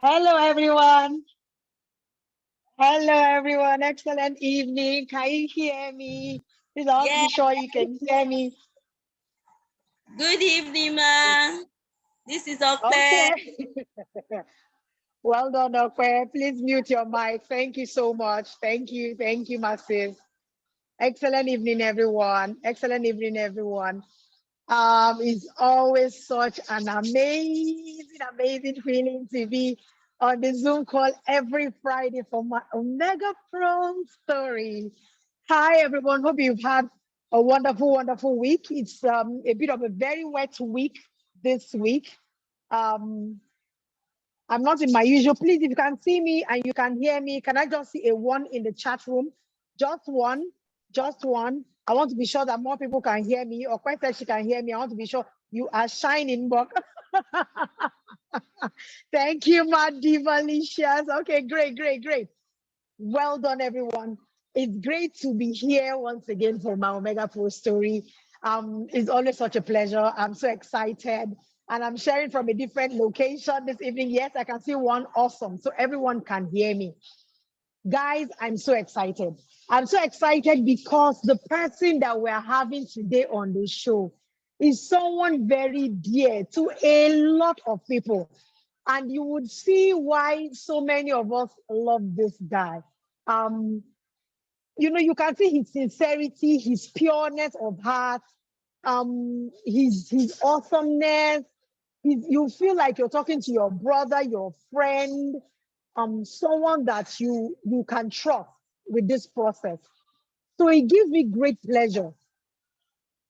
Hello, everyone. Hello, everyone. Excellent evening. Can you hear me? Please, I want to Yeah. be sure you can hear me. Good evening, ma. This is Okpe. Okay. Well done, Okwe. Please mute your mic. Thank you so much. Thank you. Thank you, Massive. Excellent evening, everyone. Excellent evening, everyone. It's always such an amazing feeling to be on the Zoom call every Friday for my Omegapro story. Hi, everyone. Hope you've had a wonderful week. It's a bit of a very wet week this week. Um, I'm not in my usual. Please, if you can see me and you can hear me, can I just see a one in the chat room? Just one, just one. I want to be sure that more people can hear me, or quite that she can hear me. I want to be sure you are shining, but thank you, my divalicious. Okay, great. Well done, everyone. It's great to be here once again for my Omegapro story. It's always such a pleasure. I'm so excited. And I'm sharing from a different location this evening. Yes, I can see one. Awesome. So everyone can hear me. Guys, I'm so excited. I'm so excited because the person that we're having today on the show is someone very dear to a lot of people. And you would see why so many of us love this guy. Um, you can see his sincerity, his pureness of heart, his awesomeness. You feel like you're talking to your brother, your friend, someone that you can trust with this process. So it gives me great pleasure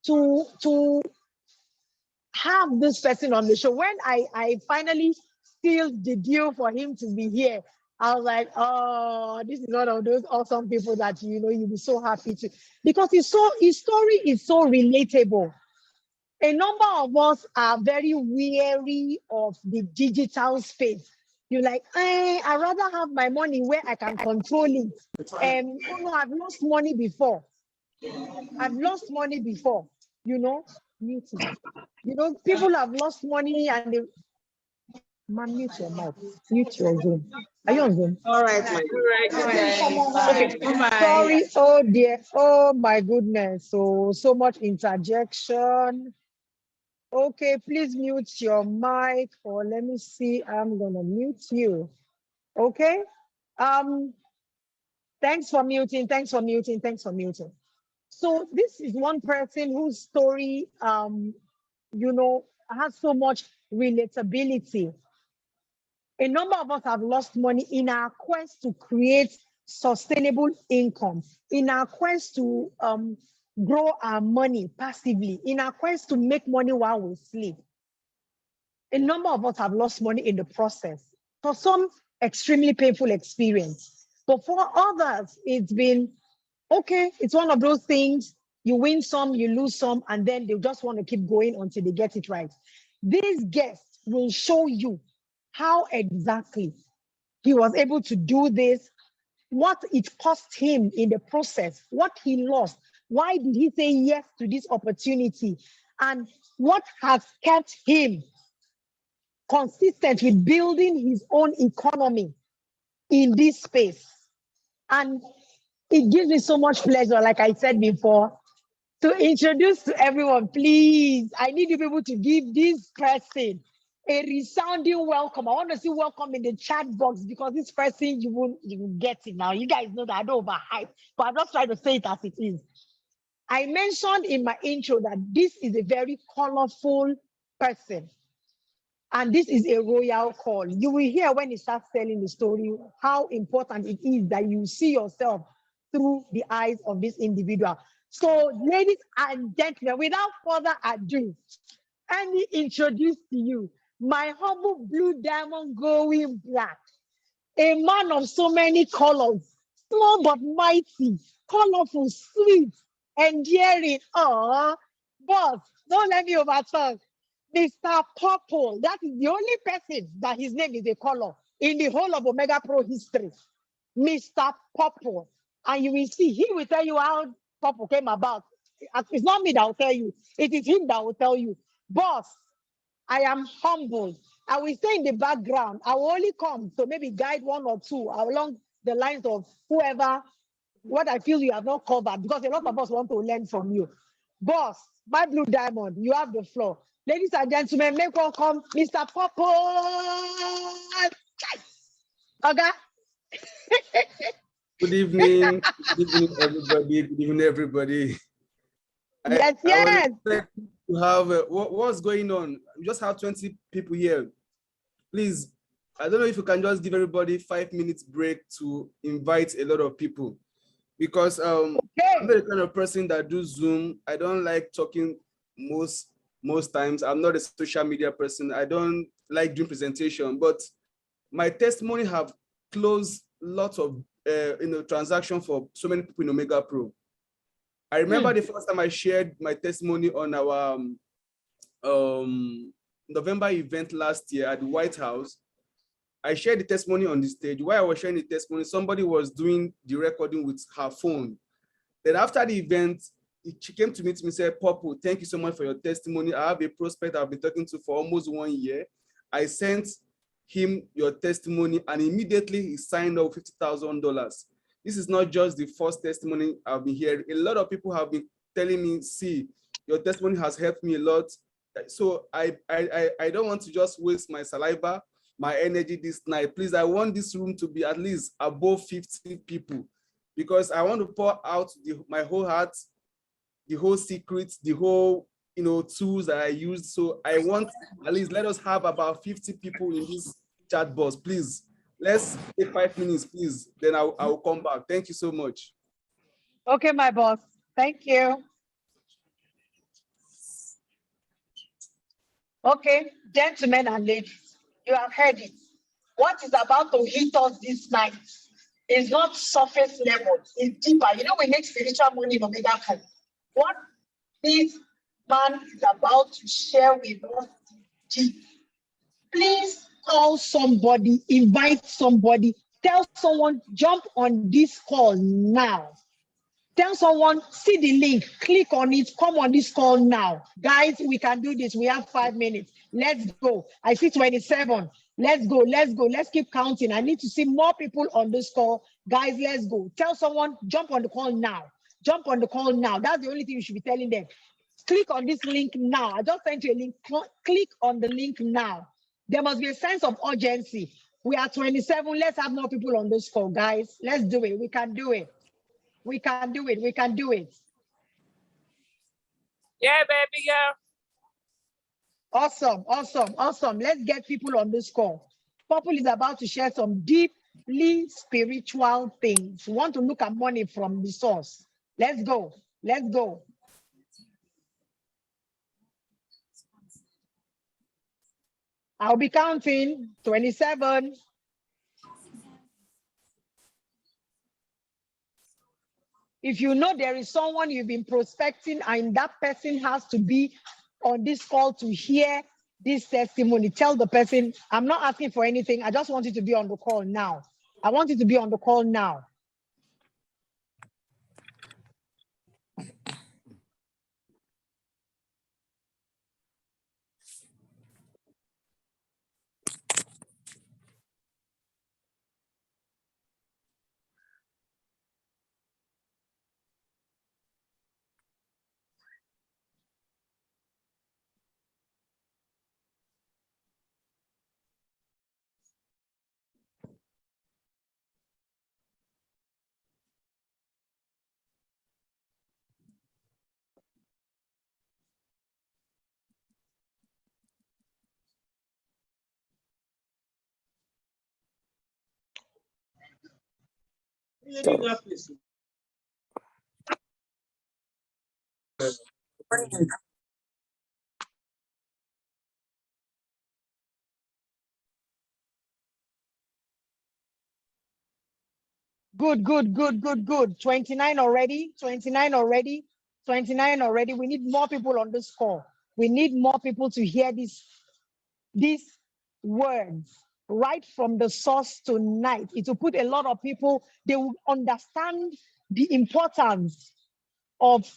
to have this person on the show. When I finally sealed the deal for him to be here, I was like, oh, this is one of those awesome people that you'll be so happy to, because his story is so relatable. A number of us are very weary of the digital space. You're like, I'd rather have my money where I can control it. Oh no, I've lost money before. I've lost money before, you know, muting. People have lost money and they man, mute your mouth, mute your Zoom. Are you on Zoom? All right, my Okay. Sorry. Oh dear. Oh my goodness. So much interjection. Okay, please mute your mic, or let me see. I'm gonna mute you. Okay. Um. Thanks for muting. Thanks for muting. Thanks for muting. So this is one person whose story, has so much relatability. A number of us have lost money in our quest to create sustainable income, in our quest to grow our money passively, in our quest to make money while we sleep. A number of us have lost money in the process. For some, extremely painful experience. But for others, it's been okay. It's one of those things. You win some, you lose some, and then they just want to keep going until they get it right. This guest will show you how exactly he was able to do this, what it cost him in the process, what he lost, why did he say yes to this opportunity, and what has kept him consistent with building his own economy in this space. And it gives me so much pleasure, like I said before, to introduce to everyone. Please, I need you people to give this person a resounding welcome. I want to see welcome in the chat box, because this person, you will get it now. You guys know that I don't overhype, but I'm just trying to say it as it is. I mentioned in my intro that this is a very colorful person. And this is a royal call. You will hear when he starts telling the story how important it is that you see yourself through the eyes of this individual. So, ladies and gentlemen, without further ado, let me introduce to you my humble blue diamond going black, a man of so many colors, small but mighty, colorful, sweet, endearing. Oh, boss, don't let me overtalk. Mr. Purple, that is the only person that his name is a color in the whole of Omegapro history. Mr. Purple. And you will see, he will tell you how Purple came about. It's not me that will tell you, it is him that will tell you. Boss, I am humbled. I will stay in the background. I will only come to maybe guide one or two along the lines of whoever, what I feel you have not covered, because a lot of us want to learn from you. Boss, my blue diamond, you have the floor. Ladies and gentlemen, make welcome Mr. Popo. Okay? Good evening. Good evening, everybody. Good evening, everybody. Yes, I was yes. expecting to have what's going on. We just have 20 people here. Please, I don't know if you can just give everybody 5 minutes break to invite a lot of people, because I'm not the kind of person that do Zoom. I don't like talking most times. I'm not a social media person. I don't like doing presentation, but my testimony have closed lots of transaction for so many people in Omegapro. I remember the first time I shared my testimony on our November event last year at the White House. I shared the testimony on the stage. While I was sharing the testimony, somebody was doing the recording with her phone. Then after the event, she came to me and said, Popo, thank you so much for your testimony. I have a prospect I've been talking to for almost 1 year. I sent him your testimony and immediately he signed up $50,000. This is not just the first testimony I've been hearing. A lot of people have been telling me, see, your testimony has helped me a lot. So I don't want to just waste my saliva, my energy this night. Please, I want this room to be at least above 50 people, because I want to pour out my whole heart, the whole secrets, the whole tools that I used. So I want at least let us have about 50 people in this chat box. Please, let's take 5 minutes, please. Then I will come back. Thank you so much. Okay, my boss. Thank you. Okay, gentlemen and ladies, you have heard it. What is about to hit us this night is not surface level, it's deeper. You know, we make spiritual money in Omegapro. What this man is about to share with us is deep. Please call somebody, invite somebody, tell someone, jump on this call now. Tell someone, see the link, click on it, come on this call now. Guys, we can do this. We have 5 minutes. Let's go. I see 27. Let's go. Let's go. Let's keep counting. I need to see more people on this call. Guys, let's go. Tell someone, jump on the call now. Jump on the call now. That's the only thing you should be telling them. Click on this link now. I just sent you a link. Click on the link now. There must be a sense of urgency. We are 27. Let's have more people on this call, guys. Let's do it. We can do it. We can do it. We can do it. Yeah, baby girl. Awesome, awesome, awesome. Let's get people on this call. Popul is about to share some deeply spiritual things. We want to look at money from the source. Let's go. Let's go. I'll be counting 27. If you know there is someone you've been prospecting and that person has to be on this call to hear this testimony, tell the person, I'm not asking for anything. I just want you to be on the call now. I want you to be on the call now. Good, good, good, good, good. 29 already, 29 already, 29 already. We need more people on this call. We need more people to hear these words right from the source tonight. It will put a lot of people, they will understand the importance of,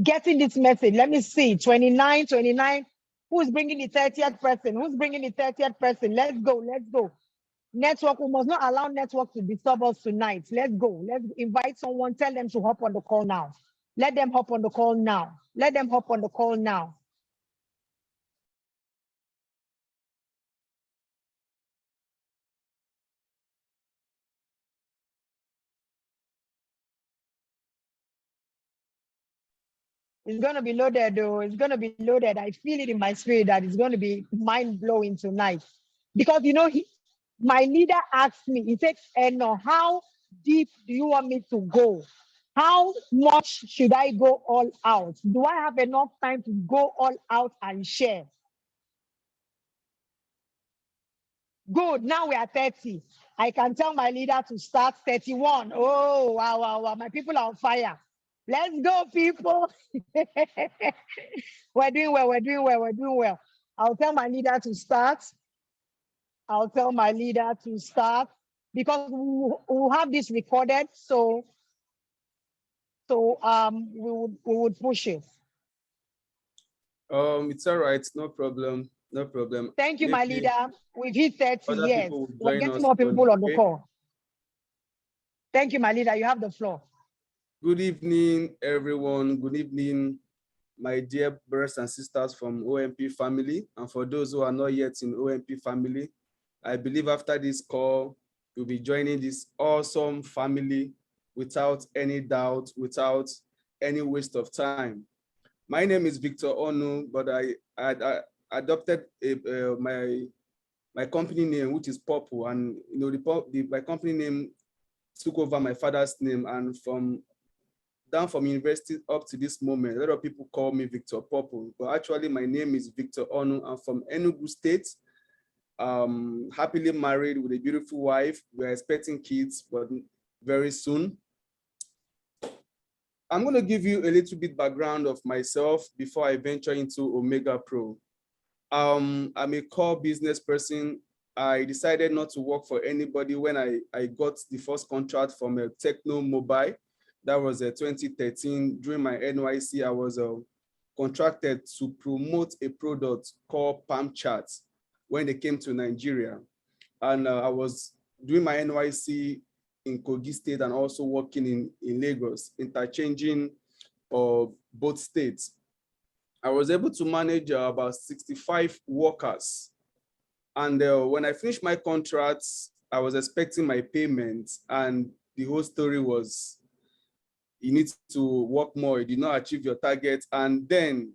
getting this message. Let me see, 29, 29. Who's bringing the 30th person? Who's bringing the 30th person? Let's go, let's go. Network, we must not allow network to disturb us tonight. Let's go. Let's invite someone, tell them to hop on the call now. Let them hop on the call now. Let them hop on the call now. It's going to be loaded, though. It's going to be loaded. I feel it in my spirit that it's going to be mind-blowing tonight. Because, you know, my leader asked me, he said, Eno, how deep do you want me to go? How much should I go all out? Do I have enough time to go all out and share? Good, now we are 30. I can tell my leader to start 31. Oh, wow, wow, wow. My people are on fire. Let's go, people. We're doing well, we're doing well, we're doing well. I'll tell my leader to start. I'll tell my leader to start because we'll have this recorded. So we would push it. It's all right, no problem, no problem. Thank you, my leader. We've hit 30 other years. people will We're join getting us more people on the okay? call. Thank you, my leader. You have the floor. Good evening, everyone. Good evening, my dear brothers and sisters from OMP family. And for those who are not yet in OMP family, I believe after this call, you'll be joining this awesome family without any doubt, without any waste of time. My name is Victor Onu, but I adopted my company name, which is Purple, and you know my company name took over my father's name, and down from university up to this moment, a lot of people call me Victor Purple, but actually my name is Victor Onu. I'm from Enugu State. Happily married with a beautiful wife. We're expecting kids, but very soon. I'm going to give you a little bit background of myself before I venture into Omegapro. I'm a core business person. I decided not to work for anybody when I got the first contract from a Techno Mobile. That was 2013. During my NYC, I was contracted to promote a product called Palm Charts when they came to Nigeria. And I was doing my NYC in Kogi State and also working in Lagos, interchanging both states. I was able to manage about 65 workers. And when I finished my contracts, I was expecting my payment, and the whole story was, you need to work more, you did not achieve your target. And then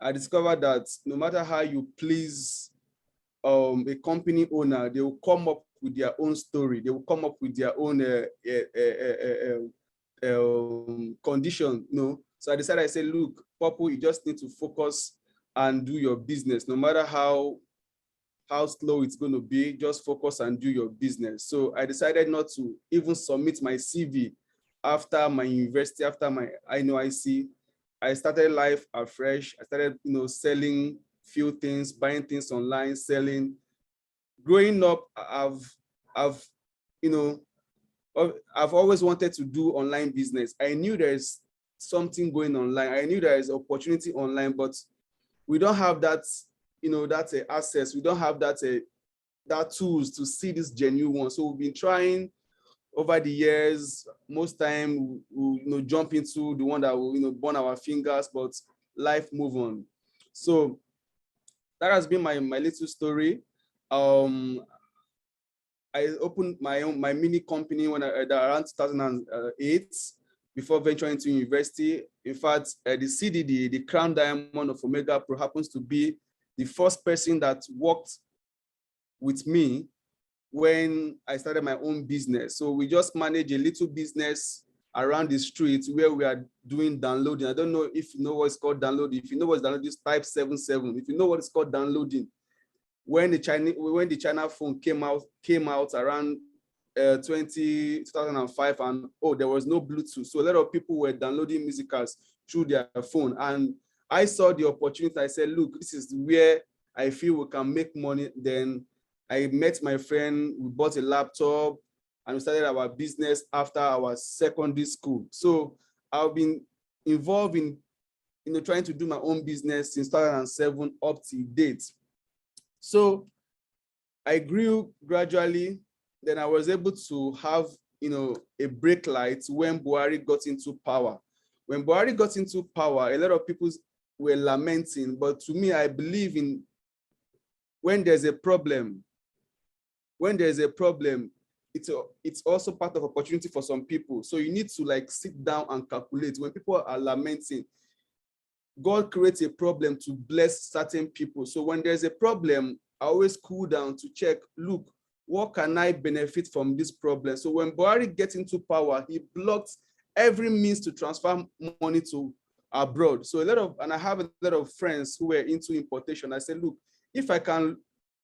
I discovered that no matter how you please a company owner, they will come up with their own story. They will come up with their own condition, you know. So I decided, I said, look, Purple, you just need to focus and do your business. No matter how slow it's going to be, just focus and do your business. So I decided not to even submit my CV after my university, after my NYC. I started life afresh. I started, you know, selling few things, buying things online, selling. Growing up, I've always wanted to do online business. I knew there's something going online. I knew there is opportunity online, but we don't have that, you know, that access. We don't have that tools to see this genuine one. So we've been trying over the years. Most time we you know, jump into the one that will, you know, burn our fingers, but life move on. So that has been my little story. I opened my mini company when around 2008 before venturing into university. In fact, the CDD, the Crown Diamond of Omegapro, happens to be the first person that worked with me when I started my own business. So we just manage a little business around the street where we are doing downloading. I don't know if you know what's called downloading. If you know what's downloading, just type 77. If you know what it's called downloading, when the China phone came out around 2005, and there was no Bluetooth, so a lot of people were downloading musicals through their phone. And I saw the opportunity. I said, look, this is where I feel we can make money. Then I met my friend, we bought a laptop, and we started our business after our secondary school. So I've been involved in trying to do my own business since 2007 up to date. So I grew gradually. Then I was able to have, a brake light when Buhari got into power. When Buhari got into power, a lot of people were lamenting, but to me, I believe in when there's a problem, it's also part of opportunity for some people. So you need to like sit down and calculate. When people are lamenting, God creates a problem to bless certain people. So when there's a problem, I always cool down to check, look, what can I benefit from this problem? So when Buhari gets into power, he blocked every means to transfer money to abroad. So I have a lot of friends who were into importation. I said, look, if I can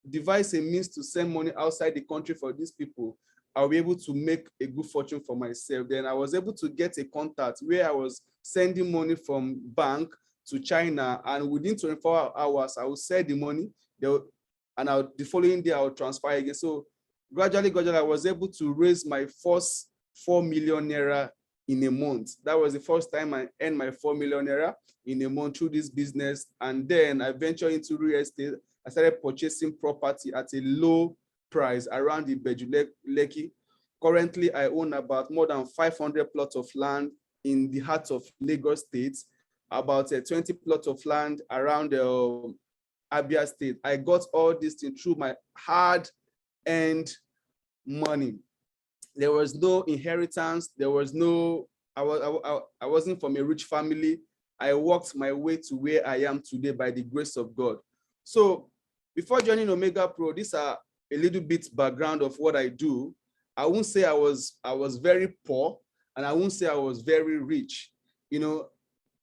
devise a means to send money outside the country for these people, I'll be able to make a good fortune for myself. Then I was able to get a contact where I was sending money from bank to China, and within 24 hours, I would send the money, and the following day, I would transfer again. So gradually, I was able to raise my first 4 million naira in a month. That was the first time I earned my 4 million naira in a month through this business. And then I ventured into real estate. I started purchasing property at a low price around the Bejuleki. Currently, I own about more than 500 plots of land in the heart of Lagos State, about 20 plots of land around Abia State. I got all this thing through my hard-earned money. There was no inheritance. There was no, I wasn't from a rich family. I worked my way to where I am today by the grace of God. So before joining Omegapro, these are a little bit background of what I do. I won't say I was very poor, and I won't say I was very rich.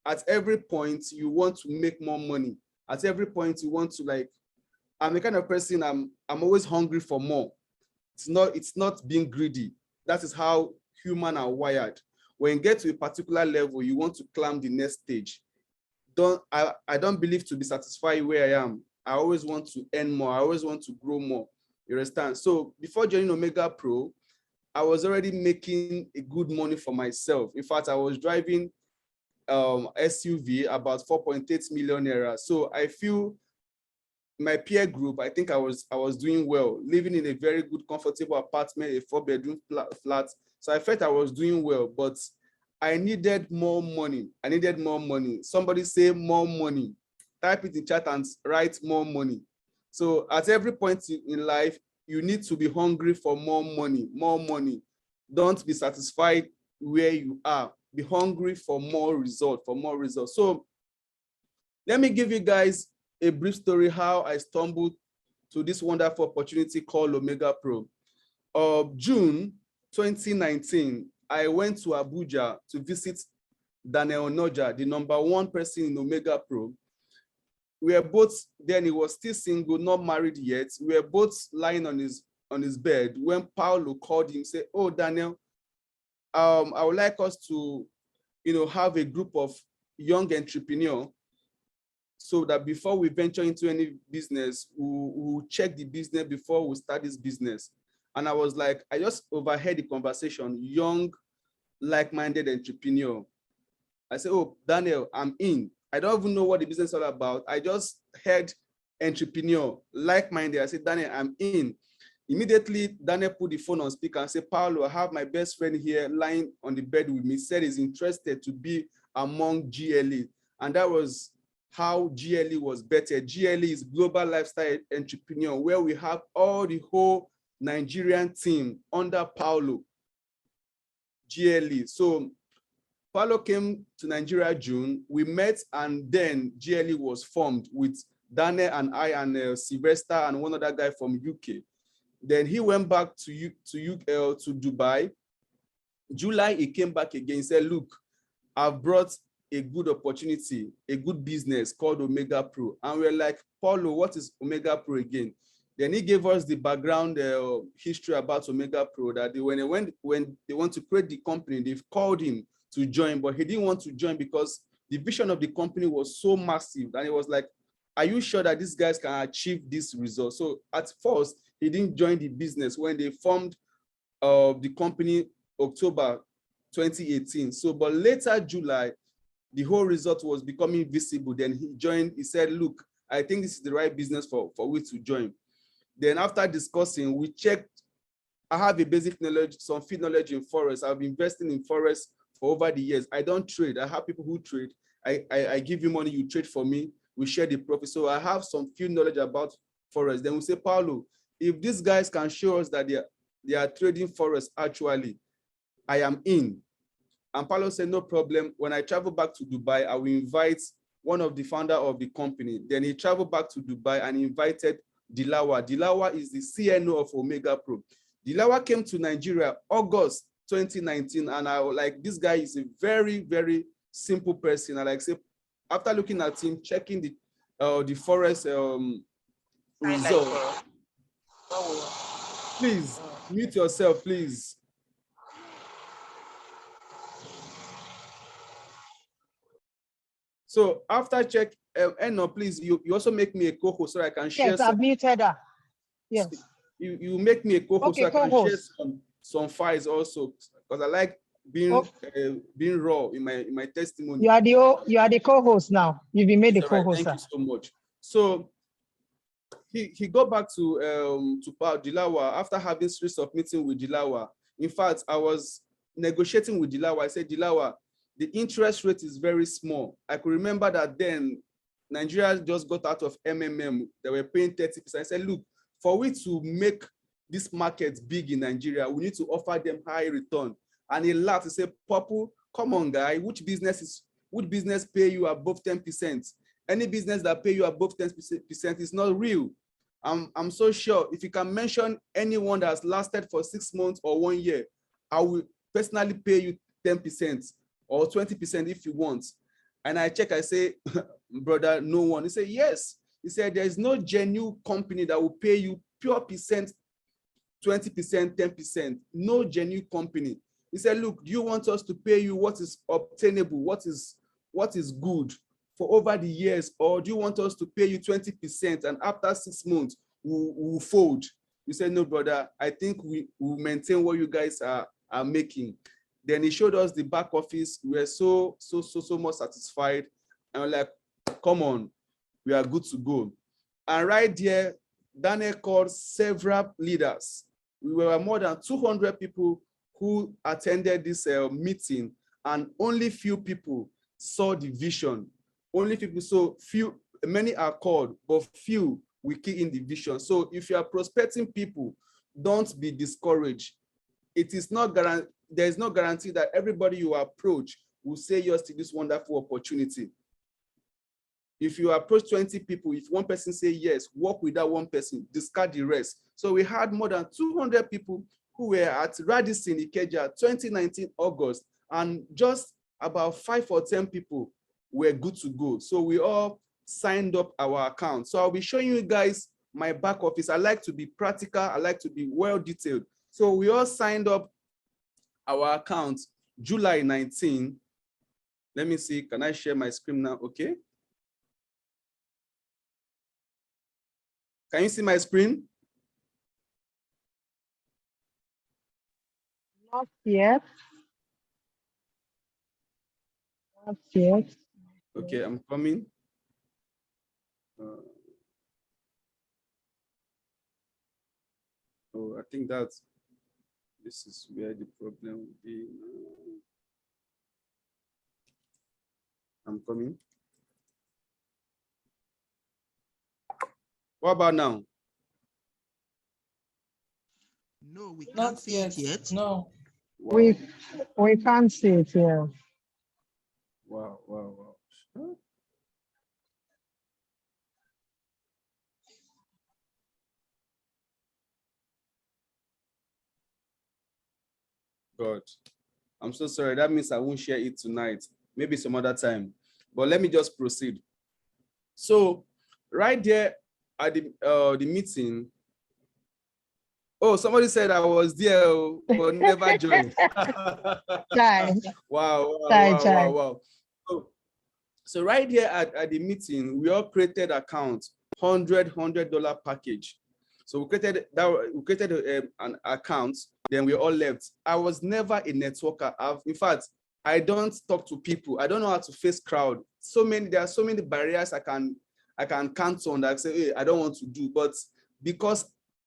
At every point you want to make more money. At every point you want to I'm the kind of person, I'm always hungry for more. It's not being greedy. That is how humans are wired. When you get to a particular level, you want to climb the next stage. I don't believe to be satisfied where I am. I always want to earn more. I always want to grow more. You understand? So before joining Omegapro, I was already making a good money for myself. In fact, I was driving SUV about 4.8 million naira. So I feel my peer group, I think I was doing well, living in a very good, comfortable apartment, a 4-bedroom flat. So I felt I was doing well, but I needed more money. I needed more money. Somebody say more money. Type it in chat and write more money. So at every point in life, you need to be hungry for more money, more money. Don't be satisfied where you are. Be hungry for more results, So let me give you guys a brief story how I stumbled to this wonderful opportunity called Omegapro. June 2019, I went to Abuja to visit Daniel Noja, the #1 person in Omegapro. We were both, then he was still single, not married yet. We were both lying on his bed when Paulo called him, said, "Oh, Daniel, I would like us to, have a group of young entrepreneurs so that before we venture into any business, we'll check the business before we start this business." And I was like, I just overheard the conversation, young, like-minded entrepreneur. I said, "Oh, Daniel, I'm in. I don't even know what the business is all about. I just heard entrepreneur, like-minded." I said, "Daniel, I'm in." Immediately, Daniel put the phone on speaker and said, "Paulo, I have my best friend here lying on the bed with me, said he's interested to be among GLE." And that was how GLE was better. GLE is Global Lifestyle Entrepreneur, where we have all the whole Nigerian team under Paulo, GLE. So Paulo came to Nigeria June, we met, and then GLE was formed with Daniel and I and Sylvester and one other guy from UK. Then he went back to Dubai. July, he came back again. He said, "Look, I've brought a good opportunity, a good business called Omegapro." And we're like, "Paulo, what is Omegapro again?" Then he gave us the background history about Omegapro, that when they want to create the company, they've called him to join, but he didn't want to join because the vision of the company was so massive. And he was like, "Are you sure that these guys can achieve this result?" So at first, he didn't join the business when they formed the company October 2018. So, but later July, the whole result was becoming visible. Then he joined, he said, look, I think this is the right business for we to join. Then after discussing, we checked. I have a basic knowledge, some field knowledge in forex. I've been investing in forex for over the years. I don't trade. I have people who trade. I give you money, you trade for me. We share the profit. So I have some field knowledge about forex. Then we say, Paulo, if these guys can show us that they are trading forex actually, I am in. And Paulo said, no problem. When I travel back to Dubai, I will invite one of the founder of the company. Then he traveled back to Dubai and invited Dilawa. Dilawa is the CNO of Omegapro. Dilawa came to Nigeria August 2019, and I was like, this guy is a very, very simple person. I like say, after looking at him, checking the forex result. Please mute yourself, please. So after check, Eno, please, you also make me a co-host so I can share. Yes, I've muted her. Yes. You make me a co-host, okay, so I can share some files also, because I like being being raw in my testimony. You are the co-host now. You've been made the co-host. Thank you so much. So he got back to Dilawa after having series of meeting with Dilawa. In fact, I was negotiating with Dilawa. I said, Dilawa, the interest rate is very small. I could remember that then Nigeria just got out of MMM. They were paying 30%. I said, look, for we to make this market big in Nigeria, we need to offer them high return. And he laughed. He said, Papu, come on, guy, which business pay you above 10%? Any business that pay you above 10% is not real. I'm so sure if you can mention anyone that has lasted for 6 months or 1 year, I will personally pay you 10% or 20% if you want. And I check, I say, brother, no one. He said, yes. He said, there is no genuine company that will pay you pure percent, 20%, 10%. No genuine company. He said, look, do you want us to pay you what is obtainable, what is good for over the years, or do you want us to pay you 20% and after 6 months we'll fold? He said, no, brother, I think we will maintain what you guys are making. Then he showed us the back office. We were so much satisfied. And we're like, come on, we are good to go. And right there, Daniel called several leaders. We were more than 200 people who attended this meeting, and only few people saw the vision. Only people, so few, many are called, but few will key in the vision. So if you are prospecting people, don't be discouraged. It is not guaranteed. There is no guarantee that everybody you approach will say yes to this wonderful opportunity. If you approach 20 people, if one person say yes, work with that one person, discard the rest. So we had more than 200 people who were at Radisson Ikeja 2019 August, and just about 5 or 10 people were good to go. So we all signed up our account. So I'll be showing you guys my back office. I like to be practical. I like to be well detailed. So we all signed up our account July 19. Let me see, can I share my screen now? Okay. Can you see my screen? Not yet. Not yet. Okay, I'm coming. I think this is where the problem will be. I'm coming. What about now? No, we can't see it yet. No. Wow. We can't see it here. Wow. Huh? God, I'm so sorry. That means I won't share it tonight. Maybe some other time. But let me just proceed. So right there at the meeting, oh, somebody said I was there, but never joined. Wow. So right here at the meeting, we all created accounts, $100 package. So we created an account, then we all left. I was never a networker. In fact, I don't talk to people. I don't know how to face crowd. There are so many barriers I can count on that I say, hey, I don't want to do, but because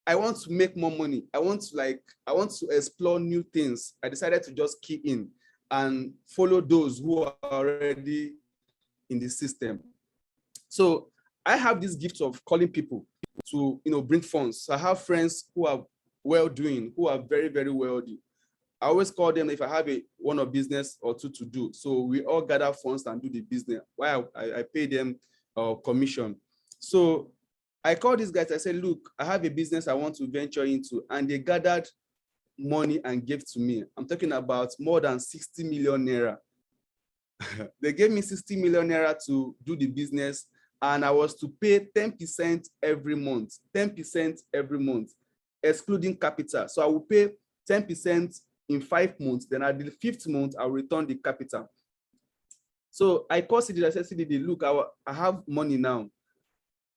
I want to make more money, I want to explore new things, I decided to just key in and follow those who are already in the system. So I have this gift of calling people to bring funds. So I have friends who are well-doing, who are very, very wealthy. I always call them if I have one business or two to do. So we all gather funds and do the business while I pay them commission. So I called these guys, I said, look, I have a business I want to venture into, and they gathered money and gave to me. I'm talking about more than 60 million naira. They gave me 60 million naira to do the business, and I was to pay 10% every month, 10% every month, excluding capital. So I will pay 10% in 5 months, then at the 5th month, I'll return the capital. So I called CDD, I said, CDD, look, I have money now.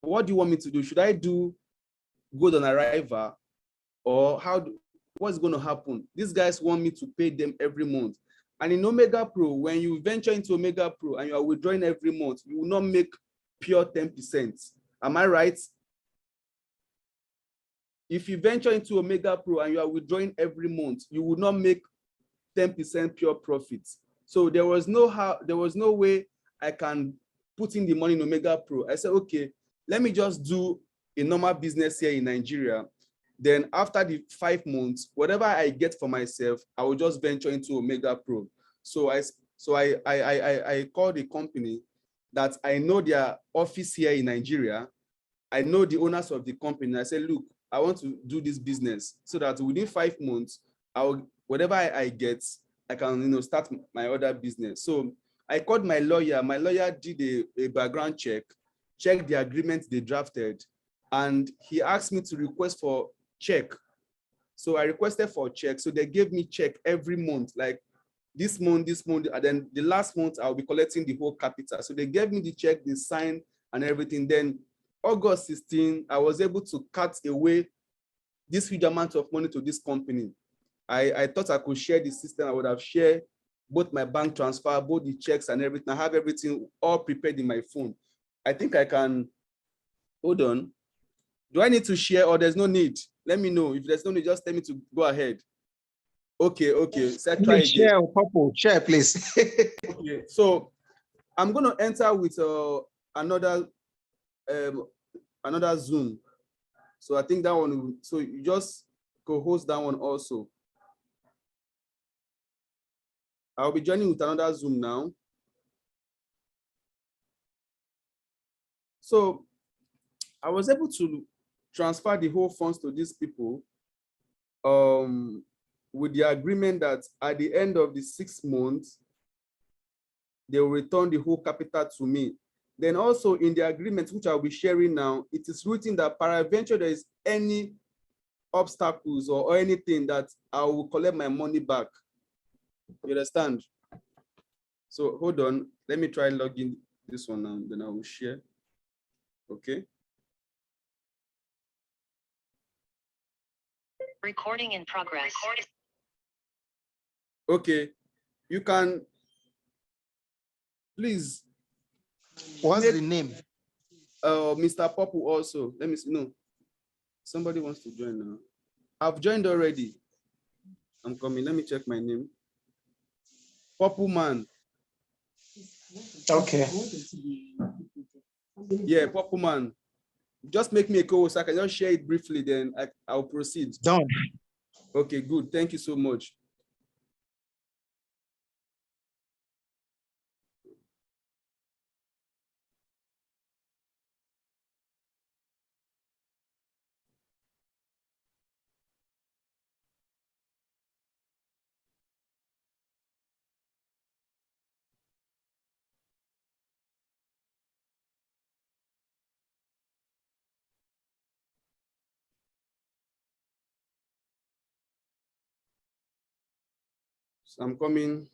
What do you want me to do? Should I do good on arrival, or what's going to happen? These guys want me to pay them every month. And in Omegapro, when you venture into Omegapro and you are withdrawing every month, you will not make pure 10%. Am I right? If you venture into Omegapro and you are withdrawing every month, you will not make 10% pure profit. So there was no way I can put in the money in Omegapro. I said, okay, let me just do a normal business here in Nigeria. Then after the 5 months, whatever I get for myself, I will just venture into Omegapro. So I called the company that I know their office here in Nigeria. I know the owners of the company. I said, look, I want to do this business so that within 5 months, whatever I get, I can start my other business. So I called my lawyer. My lawyer did a background check, checked the agreement they drafted, and he asked me to request for check. So I requested for a check. So they gave me check every month, like this month, and then the last month I'll be collecting the whole capital. So they gave me the check, they signed and everything. Then August 16, I was able to cut away this huge amount of money to this company. I thought I could share the system. I would have shared both my bank transfer, both the checks and everything. I have everything all prepared in my phone. I think I can, hold on. Do I need to share or there's no need? Let me know. If there's no need, just tell me to go ahead. Okay. So try again. Share, please. Okay, so I'm going to enter with another Zoom. So I think that one, so you just co-host that one also. I'll be joining with another Zoom now. So I was able to transfer the whole funds to these people with the agreement that at the end of the 6 months, they will return the whole capital to me. Then also in the agreement, which I'll be sharing now, it is written that peradventure there is any obstacles or anything that I will collect my money back. You understand? So hold on, let me try logging this one now, then I will share. Okay. Recording in progress. Okay, you can please. What's the name? Mr. Popu also. Let me see. No, somebody wants to join now. I've joined already. I'm coming. Let me check my name. Popu man. Okay. Yeah, Popu man. Just make me a co-host. I can just share it briefly, then I'll proceed. Done. Okay, good. Thank you so much. So I'm coming.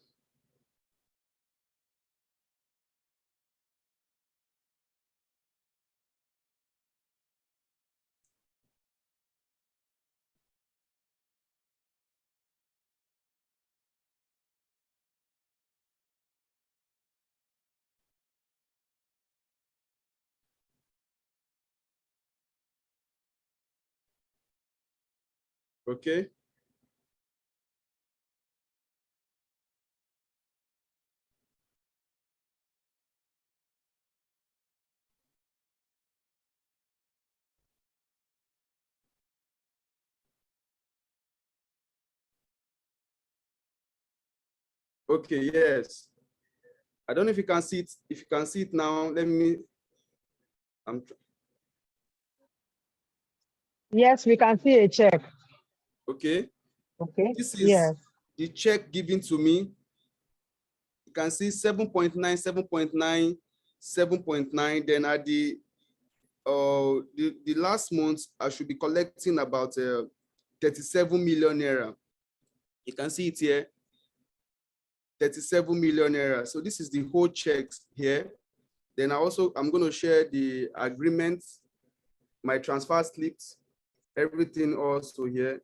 Okay. Okay, yes. I don't know if you can see it. If you can see it now, let me. Yes, we can see a check. Okay. Okay. This is Yes. the check given to me. You can see 7.9, 7.9, 7.9. Then at the last month, I should be collecting about 37 million naira. You can see it here, 37 million naira. So this is the whole checks here. Then I'm going to share the agreement, my transfer slips, everything also here.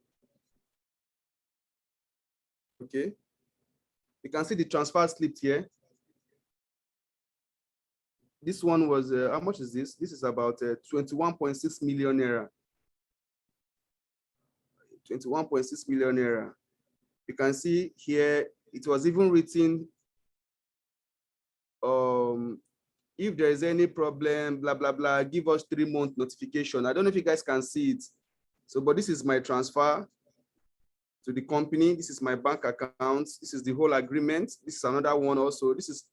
Okay. You can see the transfer slip here. This one was, how much is this? This is about 21.6 million naira. 21.6 million naira. You can see here, it was even written, if there is any problem, blah, blah, blah, give us 3-month notification. I don't know if you guys can see it. So, but this is my transfer to the company. This is my bank account. This is the whole agreement. This is another one also. This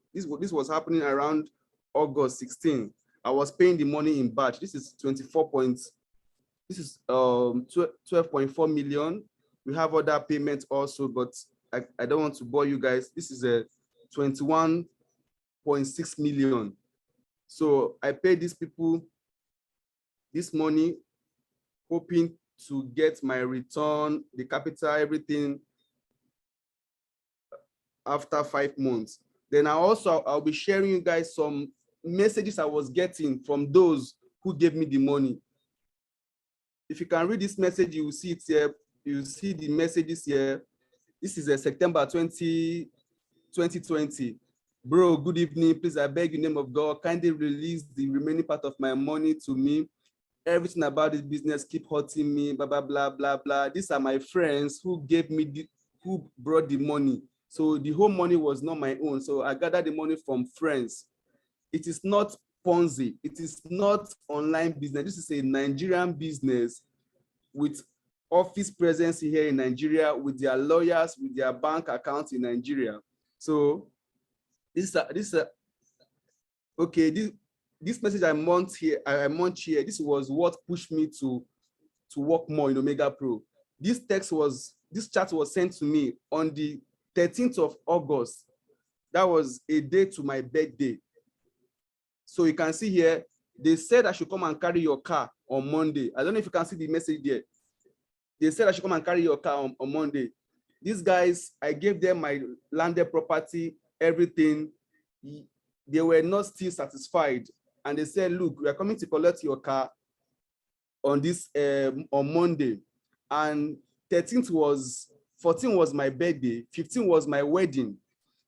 was happening around August 16. I was paying the money in batch. This is 12.4 million. We have other payments also, but I don't want to bore you guys. This is a 21.6 million. So I paid these people this money, hoping to get my return, the capital, everything after 5 months. Then I'll be sharing you guys some messages I was getting from those who gave me the money. If you can read this message, you will see it here. You see the messages here. This is September 2020. Bro, good evening. Please, I beg in the name of God, kindly release the remaining part of my money to me. Everything about this business keep hurting me, blah, blah, blah, blah, blah. These are my friends who gave me, who brought the money. So the whole money was not my own. So I gathered the money from friends. It is not Ponzi. It is not online business. This is a Nigerian business with office presence here in Nigeria, with their lawyers, with their bank accounts in Nigeria. So this message I want here, this was what pushed me to work more in Omegapro. This chat was sent to me on the 13th of August. That was a day to my birthday. So you can see here, they said I should come and carry your car on Monday. I don't know if you can see the message there. They said I should come and carry your car on Monday. These guys, I gave them my landed property, everything. They were not still satisfied. And they said, look, we are coming to collect your car on Monday. And 14 was my birthday, 15 was my wedding.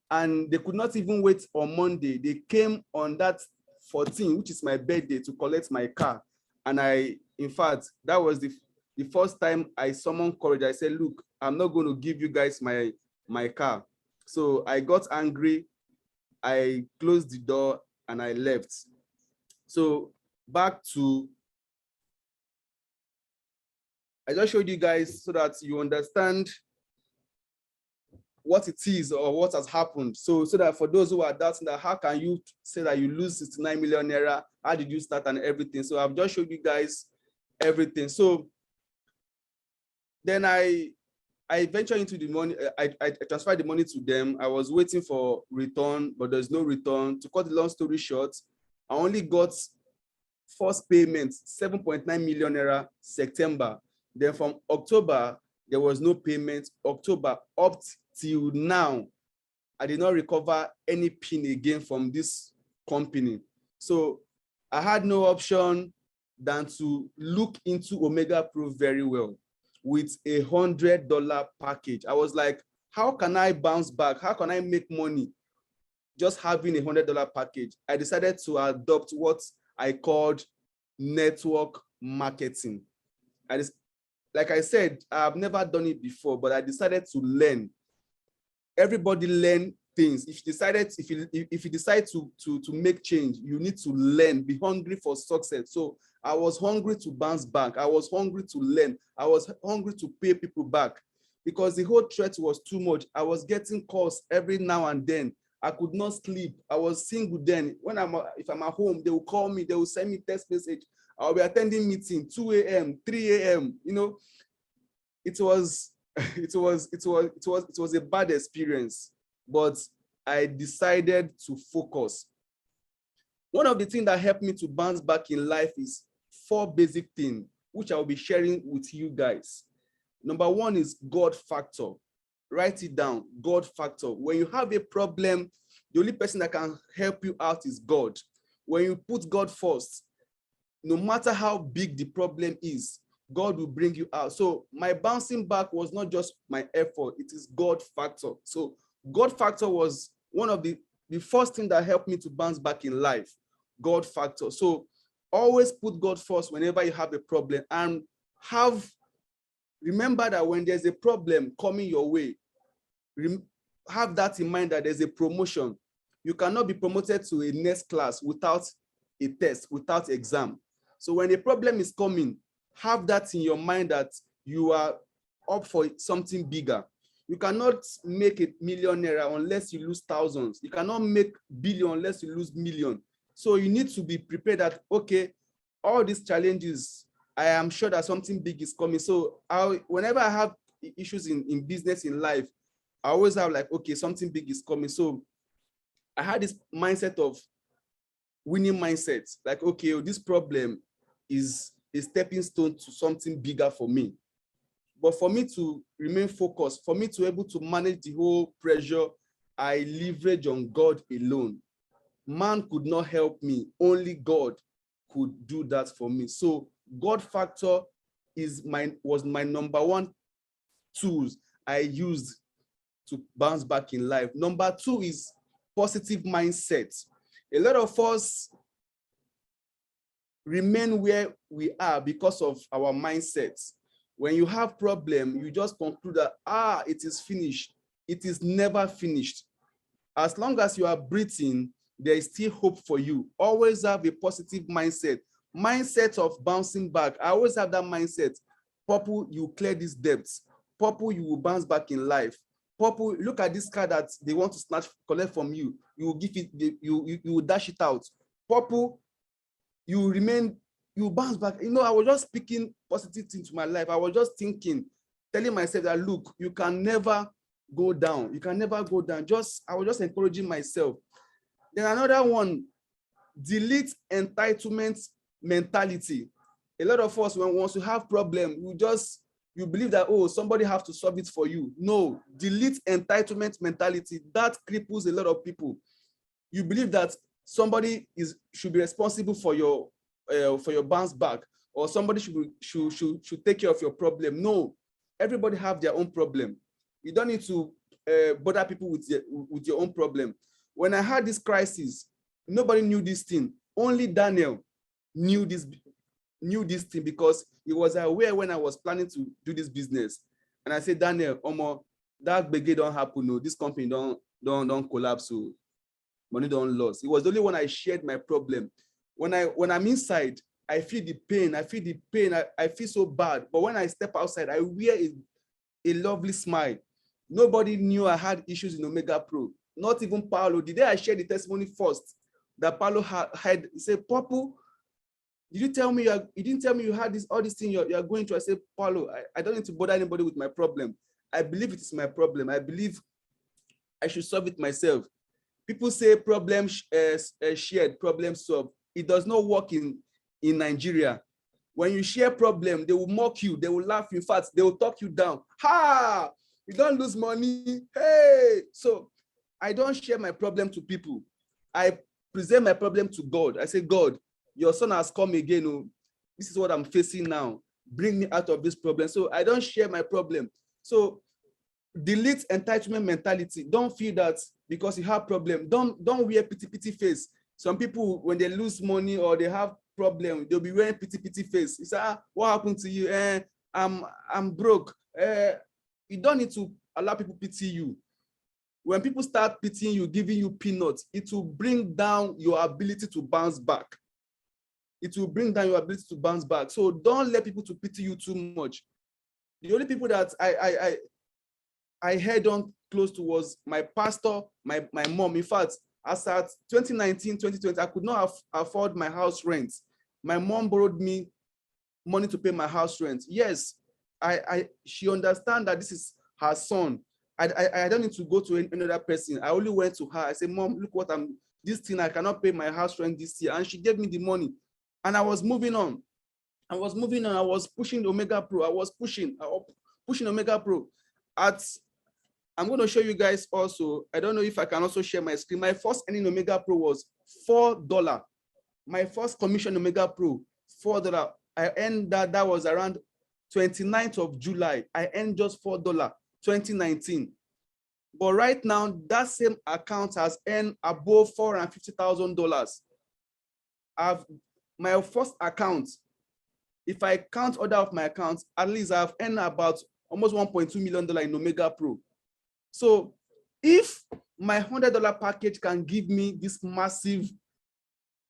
And they could not even wait on Monday. They came on that 14, which is my birthday, to collect my car. And in fact, that was the first time I summoned courage. I said, look, I'm not going to give you guys my car. So I got angry. I closed the door and I left. So back to, I just showed you guys so that you understand what it is or what has happened. So that for those who are doubting that, how can you say that you lose 69 million naira? How did you start and everything? So I've just showed you guys everything. So then I ventured into the money. I transferred the money to them. I was waiting for return, but there's no return. To cut the long story short, I only got first payment, 7.9 million naira September. Then from October, there was no payment. October up till now, I did not recover any pin again from this company. So I had no option than to look into Omegapro very well with $100 package. I was like, how can I bounce back? How can I make money just having $100 package? I decided to adopt what I called network marketing. like I said, I've never done it before, but I decided to learn. Everybody learn things. If you decide to make change, you need to learn, be hungry for success. So I was hungry to bounce back. I was hungry to learn. I was hungry to pay people back because the whole threat was too much. I was getting calls every now and then. I could not sleep. I was single then. If I'm at home, they will call me, they will send me text message. I'll be attending meeting 2 a.m., 3 a.m. You know, it was a bad experience, but I decided to focus. One of the things that helped me to bounce back in life is 4 basic things, which I will be sharing with you guys. Number 1 is God factor. Write it down, God factor. When you have a problem, the only person that can help you out is God. When you put God first, no matter how big the problem is, God will bring you out. So my bouncing back was not just my effort, it is God factor. So God factor was one of the first thing that helped me to bounce back in life, God factor. So always put God first whenever you have a problem, and remember that when there's a problem coming your way, have that in mind that there's a promotion. You cannot be promoted to a next class without a test, without exam. So when a problem is coming, have that in your mind that you are up for something bigger. You cannot make a millionaire unless you lose thousands. You cannot make billion unless you lose million. So you need to be prepared that, okay, all these challenges, I am sure that something big is coming. So whenever I have issues in business, in life, I always have like, okay, something big is coming. So I had this mindset of winning mindset. Like, okay, this problem is a stepping stone to something bigger for me. But for me to remain focused, for me to be able to manage the whole pressure, I leverage on God alone. Man could not help me. Only God could do that for me. So God factor was my number 1 tools I used to bounce back in life. Number 2 is positive mindset. A lot of us remain where we are because of our mindsets. When you have problem, you just conclude that, it is finished. It is never finished. As long as you are breathing, there is still hope for you. Always have a positive mindset. Mindset of bouncing back. I always have that mindset. Purple, you clear these debts. Purple, you will bounce back in life. Purple, look at this car that they want to collect from you. You will give it, you will dash it out. Purple, you bounce back. You know, I was just speaking positive things to my life. I was just thinking, telling myself that, look, you can never go down. You can never go down. I was just encouraging myself. Then another one, delete entitlement mentality. A lot of us, once you have problem, you believe that, somebody has to solve it for you. No, delete entitlement mentality. That cripples a lot of people. You believe that somebody should be responsible for your bounce back, or somebody should take care of your problem. No, everybody have their own problem. You don't need to bother people with your own problem. When I had this crisis, nobody knew this thing. Only Daniel knew this thing because he was aware when I was planning to do this business. And I said, Daniel, that begin don't happen. No, this company don't collapse. So money don't lose. It was the only one I shared my problem. When I'm inside, I feel the pain. I feel so bad. But when I step outside, I wear a lovely smile. Nobody knew I had issues in Omegapro. Not even Paulo. The day I shared the testimony first, that Paulo had said, Purple, you didn't tell me you had all these things you're going through. I said, Paulo, I don't need to bother anybody with my problem. I believe it is my problem. I believe I should solve it myself. People say problem shared, problem solved. It does not work in Nigeria. When you share problem, they will mock you. They will laugh. In fact, they will talk you down. Ha! You don't lose money. Hey! So I don't share my problem to people. I present my problem to God. I say, God, your son has come again. Oh, this is what I'm facing now. Bring me out of this problem. So I don't share my problem. So delete entitlement mentality. Don't feel that because you have problem. Don't wear pity face. Some people, when they lose money or they have problem, they'll be wearing pity face. You say, what happened to you? I'm broke. You don't need to allow people pity you. When people start pitying you, giving you peanuts, it will bring down your ability to bounce back. It will bring down your ability to bounce back. So don't let people to pity you too much. The only people that I heard on close to was my pastor, my mom. In fact, as at 2019, 2020, I could not afford my house rent. My mom borrowed me money to pay my house rent. Yes, she understands that this is her son. I don't need to go to another person. I only went to her. I said, Mom, look what this thing, I cannot pay my house rent this year. And she gave me the money. And I was moving on. I was pushing Omegapro. I was pushing Omegapro. I'm going to show you guys also. I don't know if I can also share my screen. My first earning Omegapro was $4. My first commission Omegapro, $4. I earned that was around 29th of July. I earned just $4, 2019. But right now, that same account has earned above $450,000. My first account, if I count other of my accounts, at least I've earned about almost $1.2 million in Omegapro. So if my $100 package can give me this massive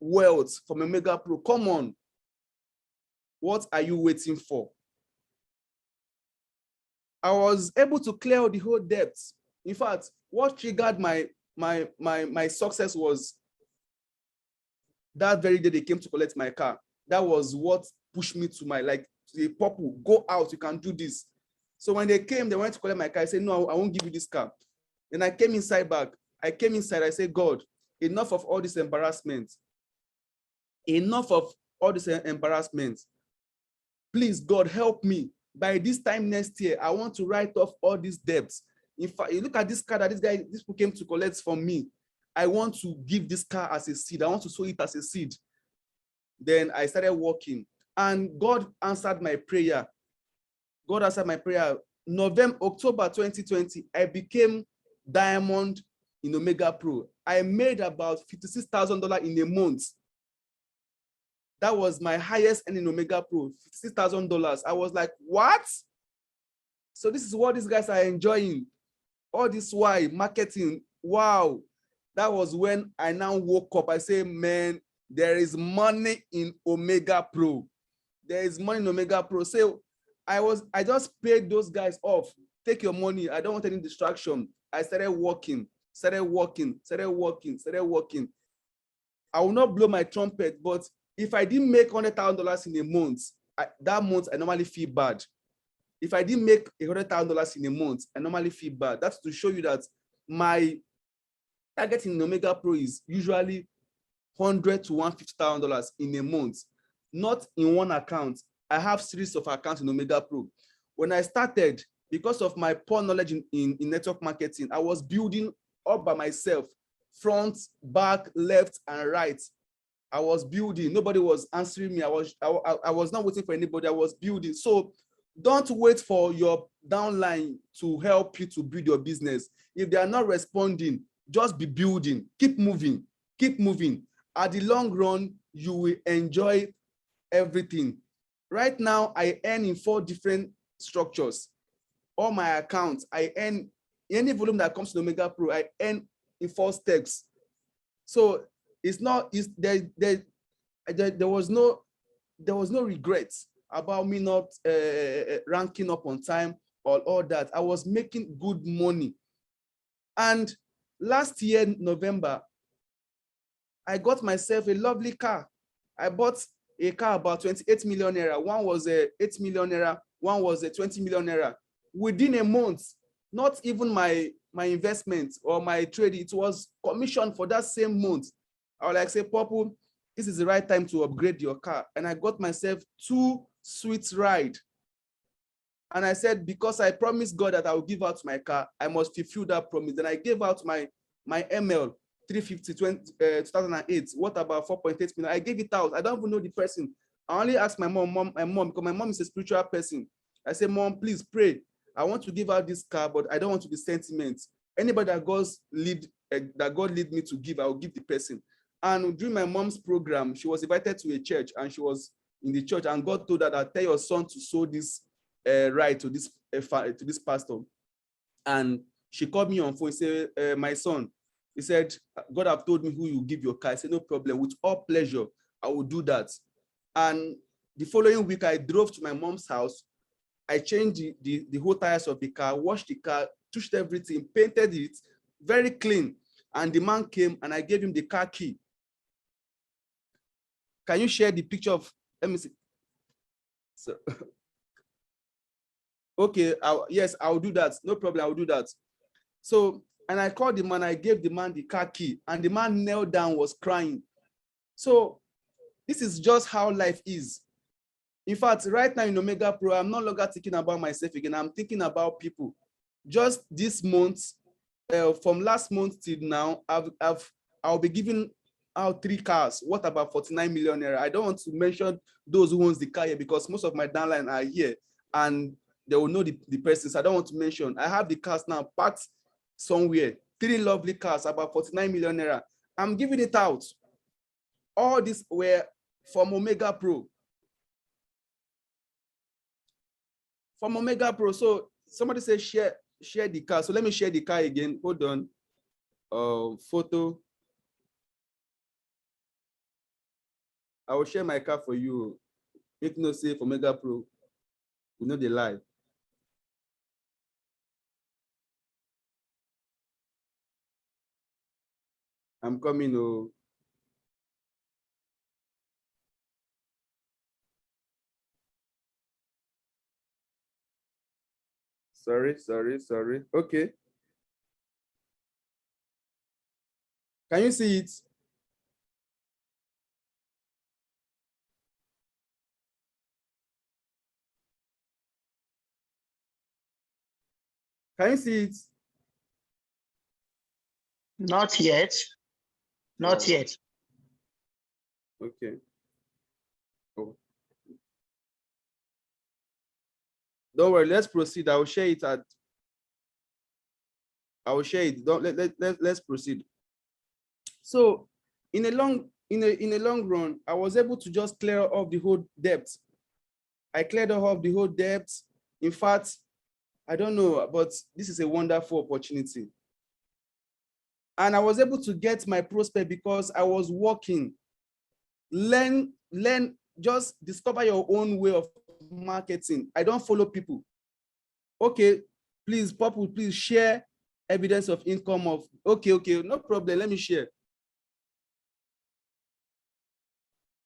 wealth from Omegapro, come on. What are you waiting for? I was able to clear out the whole debt. In fact, what triggered my success was that very day they came to collect my car. That was what pushed me to the purple, go out, you can do this. So when they came, they wanted to collect my car. I said, no, I won't give you this car. Then I came inside back. I said, God, enough of all this embarrassment. Enough of all this embarrassment. Please, God, help me. By this time next year, I want to write off all these debts. In fact, you look at this car that these people came to collect from me. I want to give this car as a seed. I want to sow it as a seed. Then I started working, and God answered my prayer. God answered my prayer. October 2020, I became diamond in Omegapro. I made about $56,000 in a month. That was my highest earning in Omegapro, $56,000. I was like, what? So this is what these guys are enjoying. All this why marketing, wow. That was when I now woke up. I say, man, there is money in Omegapro. There is money in Omegapro. So I just paid those guys off. Take your money. I don't want any distraction. I started working. I will not blow my trumpet, but if I didn't make $100,000 in a month, that month I normally feel bad. If I didn't make $100,000 in a month, I normally feel bad. That's to show you that my target in Omegapro is usually $100,000 to $150,000 in a month, not in one account. I have series of accounts in Omegapro. When I started, because of my poor knowledge in network marketing, I was building up by myself, front, back, left, and right. I was building. Nobody was answering me. I was not waiting for anybody. I was building. So don't wait for your downline to help you to build your business. If they are not responding, just be building. Keep moving. Keep moving. At the long run, you will enjoy everything. Right now, I earn in 4 different structures. All my accounts, I earn any volume that comes to Omegapro, I earn in 4 steps. So there was no regrets about me not ranking up on time or all that. I was making good money. And last year, November, I got myself a lovely car. I bought a car about 28 million naira. One was a 8 million naira. One was a 20 million naira. Within a month, not even my investment or my trade, it was commissioned for that same month. I was like, say, Purple, this is the right time to upgrade your car. And I got myself 2 sweet rides. And I said, because I promised God that I will give out my car, I must fulfill that promise. Then I gave out my ML 350 2008. What about 4.8 million? I gave it out. I don't even know the person. I only asked my mom, because my mom is a spiritual person. I said, Mom, please pray. I want to give out this car, but I don't want to be sentiment. Anybody that God lead me to give, I will give the person. And during my mom's program, she was invited to a church, and she was in the church, and God told her that tell your son to sow this ride to this pastor. And she called me on phone, said, my son, he said, God have told me who you give your car. I said, no problem, with all pleasure, I will do that. And the following week, I drove to my mom's house. I changed the whole tires of the car, washed the car, touched everything, painted it, very clean. And the man came and I gave him the car key. Can you share the picture of, let me see. So, okay, yes, I'll do that. No problem, I'll do that. So, and I called the man, I gave the man the car key, and the man knelt down, was crying. So this is just how life is. In fact, right now in Omegapro, I'm no longer thinking about myself again. I'm thinking about people. Just this month, from last month till now, I'll be giving out 3 cars. What about 49 million naira? I don't want to mention those who owns the car here because most of my downline are here and they will know the persons. I don't want to mention. I have the cars now packed somewhere. 3 lovely cars, about 49 million naira. I'm giving it out. All these were from Omegapro. From Omegapro. So somebody said share the car. So let me share the car again. Hold on. Photo. I will share my car for you. Make no say for Omegapro. You know the lie. I'm coming. Oh. Sorry. Okay. Can you see it? Can you see it? Not yet. Not yet. Okay. Oh. Don't worry, let's proceed. I will share it. Let's proceed. So in a long run, I was able to just clear off the whole debt. I cleared off the whole debt. In fact, I don't know, but this is a wonderful opportunity. And I was able to get my prospect because I was working. Learn, just discover your own way of marketing. I don't follow people. Okay, please, Purple, please share evidence of income of, okay, no problem, let me share.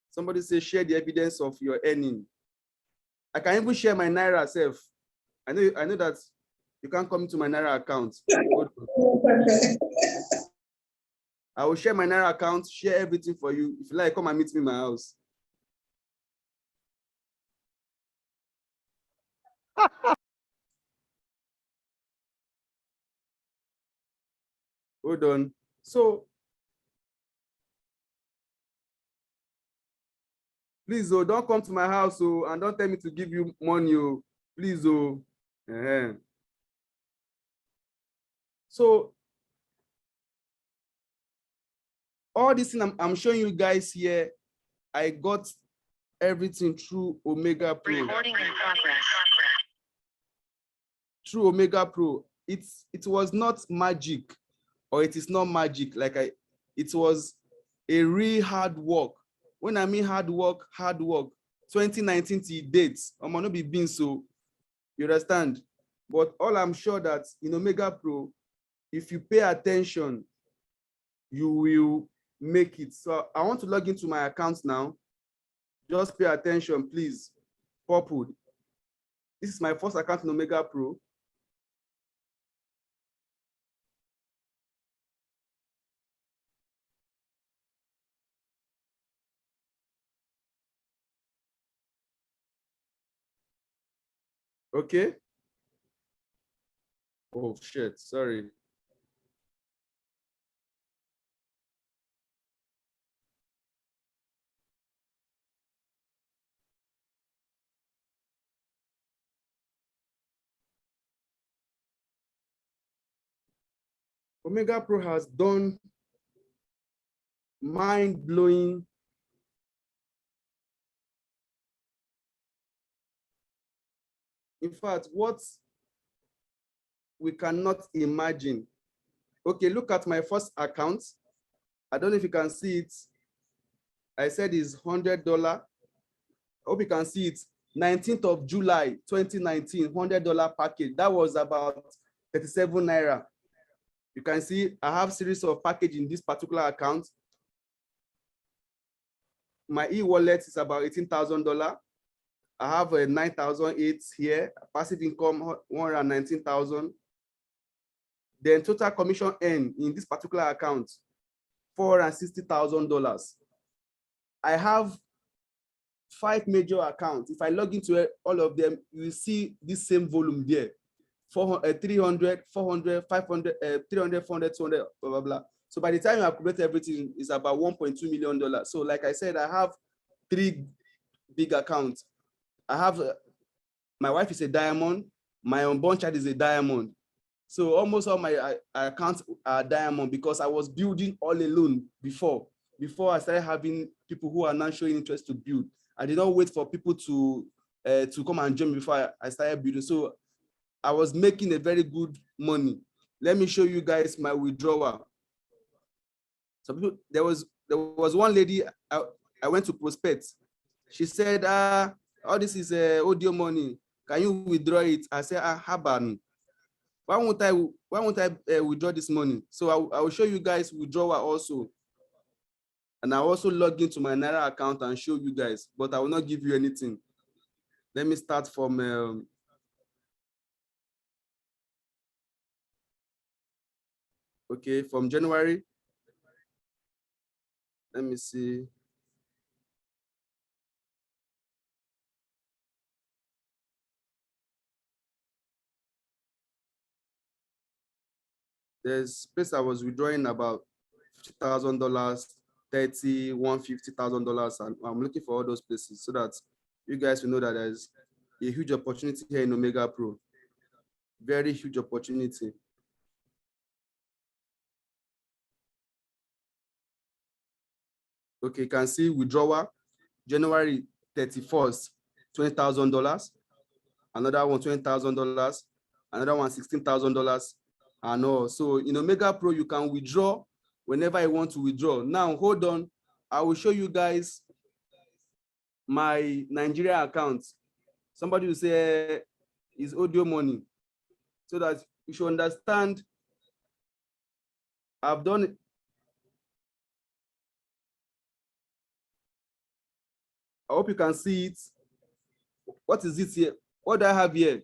Somebody say share the evidence of your earning. I can even share my Naira self. I know that you can't come into my Naira account. I will share my Naira account, share everything for you. If you like, come and meet me in my house. Hold on. So, please, oh, don't come to my house, oh, and don't tell me to give you money, oh. Please, oh. So, all this thing I'm showing you guys here, I got everything through Omegapro. Recording in progress. Through Omegapro. It was not magic, or it is not magic. It was a real hard work. When I mean hard work, 2019 to date, I'm not be being so, you understand? But all I'm sure that in Omegapro, if you pay attention, you will make it. So I want to log into my account now. Just pay attention, please. Purple. This is my first account in Omegapro. Okay. Oh shit, sorry. Omegapro has done mind-blowing in fact, what we cannot imagine. Okay, look at my first account. I don't know if you can see it. I said it's $100. I hope you can see it. 19th of July, 2019, $100 package. That was about 37 Naira. You can see I have series of package in this particular account. My e-wallet is about $18,000. I have a 9,008 here, passive income 119,000. Then total commission earned in this particular account, $460,000. I have 5 major accounts. If I log into all of them, you will see this same volume there. 400, 300, 400, 500, 300, 400, 200, blah, blah, blah. So by the time you accumulate everything, it's about $1.2 million. So like I said, I have 3 big accounts. I have, my wife is a diamond. My unborn child is a diamond. So almost all my accounts are diamond because I was building all alone before I started having people who are now showing interest to build. I did not wait for people to come and join me before I started building. So I was making a very good money. Let me show you guys my withdrawal. So people, there was one lady I went to prospect. She said, all this is audio money. Can you withdraw it? I said, Habani. Why won't I withdraw this money? So I will show you guys withdrawal also. And I also log into my Naira account and show you guys, but I will not give you anything. Let me start from okay, from January. Let me see. There's space I was withdrawing about $50,000, $30,000, $150,000, and I'm looking for all those places so that you guys will know that there's a huge opportunity here in Omegapro. Very huge opportunity. Okay, you can see withdrawal, January 31st, $20,000, another one $20,000, another one $16,000, and all. So in Omegapro, you can withdraw whenever you want to withdraw. Now, hold on. I will show you guys my Nigeria account. Somebody will say is audio money, so that you should understand. I've done it. I hope you can see it. What is it here? What do I have here?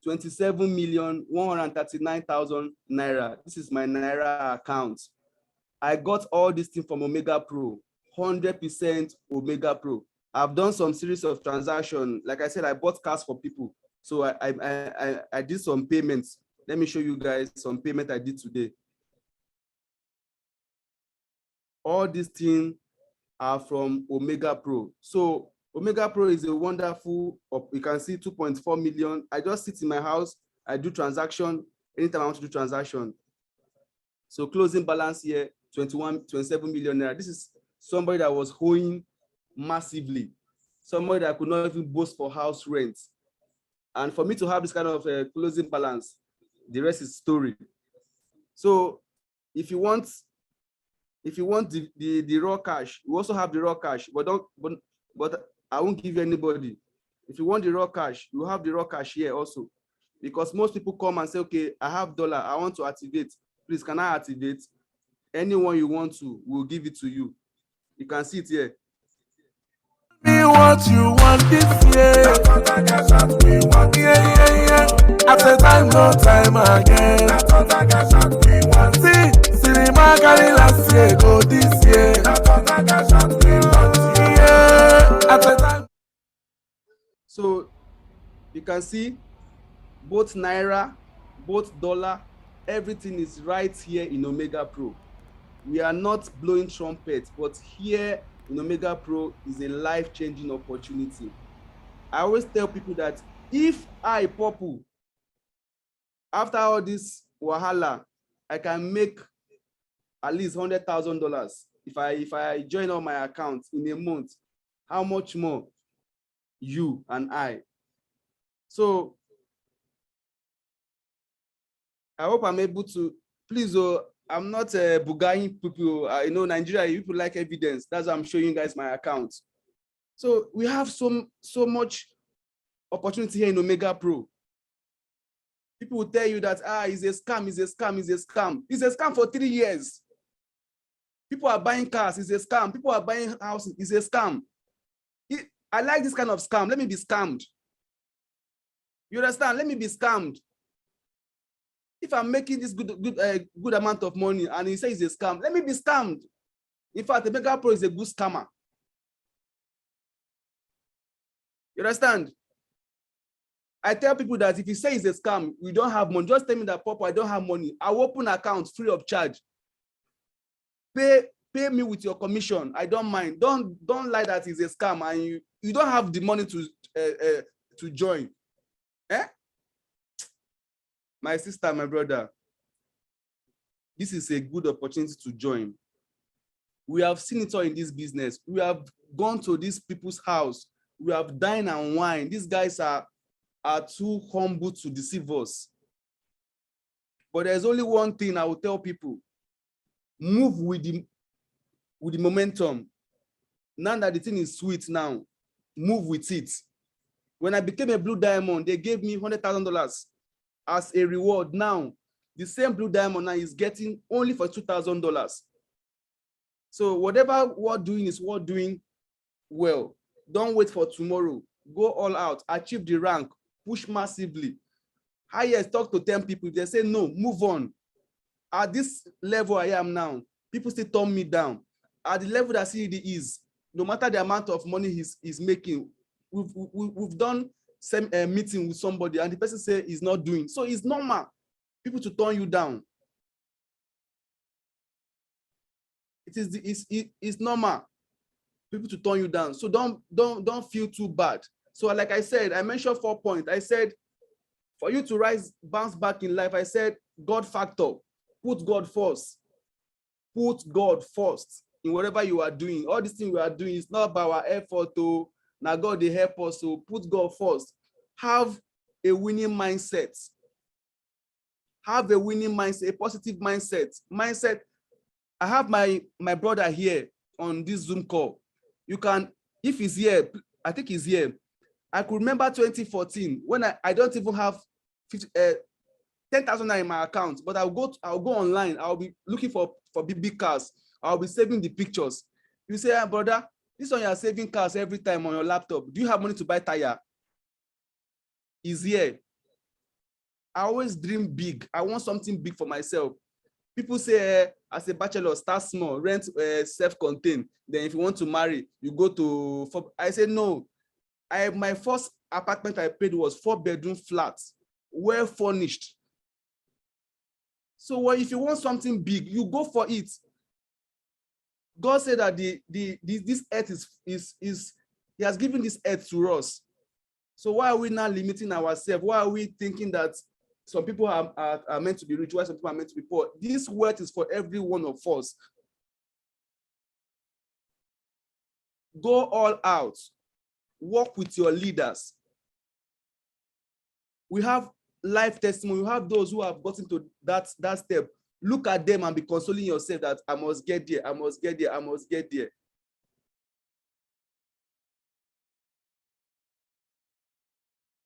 27,139,000 Naira. This is my Naira account. I got all this thing from Omegapro, 100% Omegapro. I've done some series of transactions. Like I said, I bought cars for people. So I did some payments. Let me show you guys some payment I did today. All these things are from Omegapro. So Omegapro is a wonderful, you can see 2.4 million. I just sit in my house, I do transaction anytime I want to do transaction. So closing balance here, 27 million Naira. This is somebody that was owing massively, somebody that could not even boast for house rent. And for me to have this kind of closing balance, the rest is story. So if you want the raw cash, we also have the raw cash, but I won't give you anybody. If you want the raw cash, you have the raw cash here also, because most people come and say, okay, I have dollar, I want to activate. Please, can I activate? Anyone you want to, we'll give it to you. You can see it here. Me what you want this year. Yeah. After time, no time again. See, cinema carry last year, go this year. Yeah, after time. So you can see both Naira, both dollar, everything is right here in Omegapro. We are not blowing trumpets, but here in Omegapro is a life-changing opportunity. I always tell people that if I, Popu, after all this wahala, I can make at least $100,000 if I join all my accounts in a month. How much more you and I. So I hope I'm able to, please, I'm not bugaing people. You know, Nigeria, people like evidence. That's why I'm showing you guys my account. So we have so much opportunity here in Omegapro. People will tell you that, it's a scam, it's a scam, it's a scam. It's a scam for 3 years. People are buying cars, it's a scam. People are buying houses, it's a scam. I like this kind of scam. Let me be scammed. You understand? Let me be scammed. If I'm making this good amount of money and he says it's a scam, let me be scammed. In fact, Omegapro is a good scammer. You understand? I tell people that if you say it's a scam, you don't have money, just tell me that, Papa, I don't have money. I'll open an account free of charge. Pay me with your commission. I don't mind. Don't lie that it's a scam and you don't have the money to join. Eh? My sister, my brother, this is a good opportunity to join. We have seen it all in this business. We have gone to these people's house. We have dined and wine. These guys are too humble to deceive us. But there's only one thing I will tell people. Move with the momentum. Now that the thing is sweet now, move with it. When I became a blue diamond, they gave me $100,000 as a reward. Now, the same blue diamond now is getting only for $2,000. So whatever we're doing is worth doing well. Don't wait for tomorrow. Go all out, achieve the rank, push massively. Highest, talk to 10 people. If they say no, move on. At this level I am now, people still turn me down. At the level that CED is, no matter the amount of money he's making, we've done some meeting with somebody and the person say he's not doing. So it's normal people to turn you down. It's normal people to turn you down. So don't feel too bad. So like I said, I mentioned 4 points. I said, for you to bounce back in life, I said, God factor, put God first. Put God first in whatever you are doing. All these things we are doing is not about our effort. Now God, they help us. So put God first. Have a winning mindset. Have a winning mindset, a positive mindset. I have my brother here on this Zoom call. You can, if he's here, I think he's here. I could remember 2014 when I don't even have 10,000 in my account, but I'll go online. I'll be looking for big cars. I'll be saving the pictures. You say, brother, this one you're saving cars every time on your laptop. Do you have money to buy tire? Is here. I always dream big. I want something big for myself. People say, as a bachelor, start small, rent self-contained. Then if you want to marry, you go to. I say no. My first apartment I paid was 4-bedroom flat, well furnished. So if you want something big, you go for it. God said that this earth is He has given this earth to us. So why are we not limiting ourselves? Why are we thinking that some people are meant to be rich, while some people are meant to be poor? This wealth is for every one of us. Go all out. Work with your leaders. We have life testimony. We have those who have gotten to that step. Look at them and be consoling yourself that I must get there, I must get there, I must get there.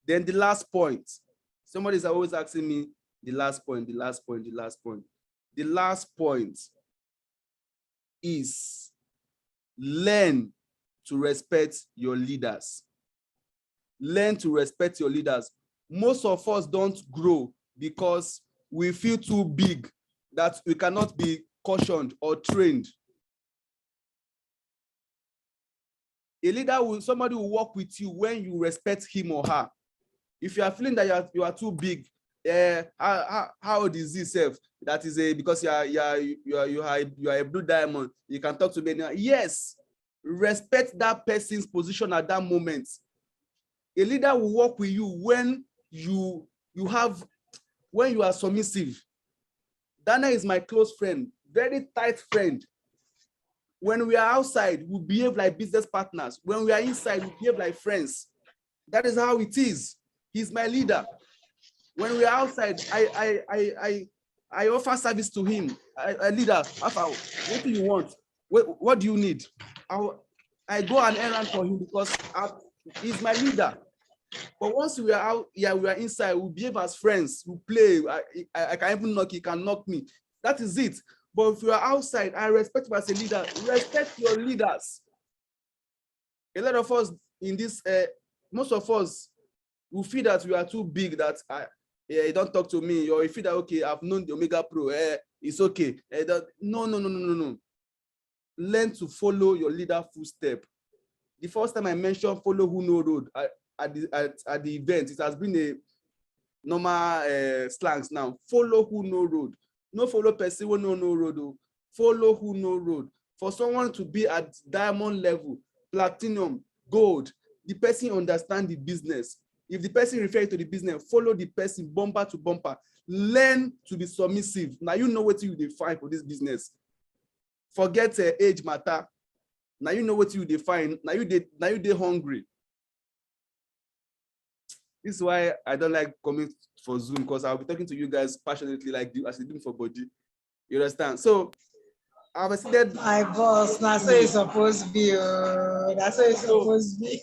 Then the last point. Somebody's always asking me the last point, the last point, the last point. The last point is learn to respect your leaders. Learn to respect your leaders. Most of us don't grow because we feel too big that we cannot be cautioned or trained. A leader somebody will work with you when you respect him or her. If you are feeling that you are too big, how old is this self? That is because you are a blue diamond. You can talk to me now. Yes, respect that person's position at that moment. A leader will work with you when you are submissive. Dana is my close friend, very tight friend. When we are outside, we behave like business partners. When we are inside, we behave like friends. That is how it is. He's my leader. When we're outside, I offer service to him. I leader, what do you want? What do you need? I go an errand for him because he's my leader. But once we are out, we are inside, we behave as friends, we play. I can even knock, he can knock me. That is it. But if you are outside, I respect you as a leader. Respect your leaders. A lot of us in this, most of us, we feel that we are too big, that you don't talk to me, or you feel that, okay, I've known the Omegapro, it's okay. No. Learn to follow your leader footstep. The first time I mentioned follow who know road at the event, it has been a normal slangs now. Follow who know road. No follow person who no road. Follow who know road. For someone to be at diamond level, platinum, gold, the person understand the business. If the person refers to the business, follow the person bumper to bumper. Learn to be submissive. Now you know what you define for this business. Forget age matter. Now you know what you define. Now you they hungry. This is why I don't like coming for Zoom, because I'll be talking to you guys passionately like as you do for body. You understand? So I've said My boss, that's how it's supposed to be. That's how it's supposed to be.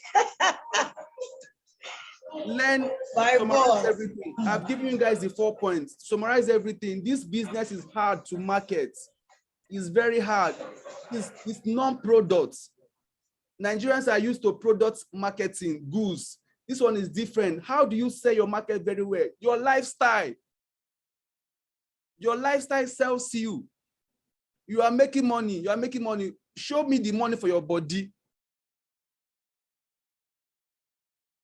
Learn, summarize everything. I've given you guys the 4 points. Summarize everything. This business is hard to market. It's very hard. It's non-products. Nigerians are used to product marketing, goods. This one is different. How do you sell your market very well? Your lifestyle. Your lifestyle sells you. You are making money. You are making money. Show me the money for your body.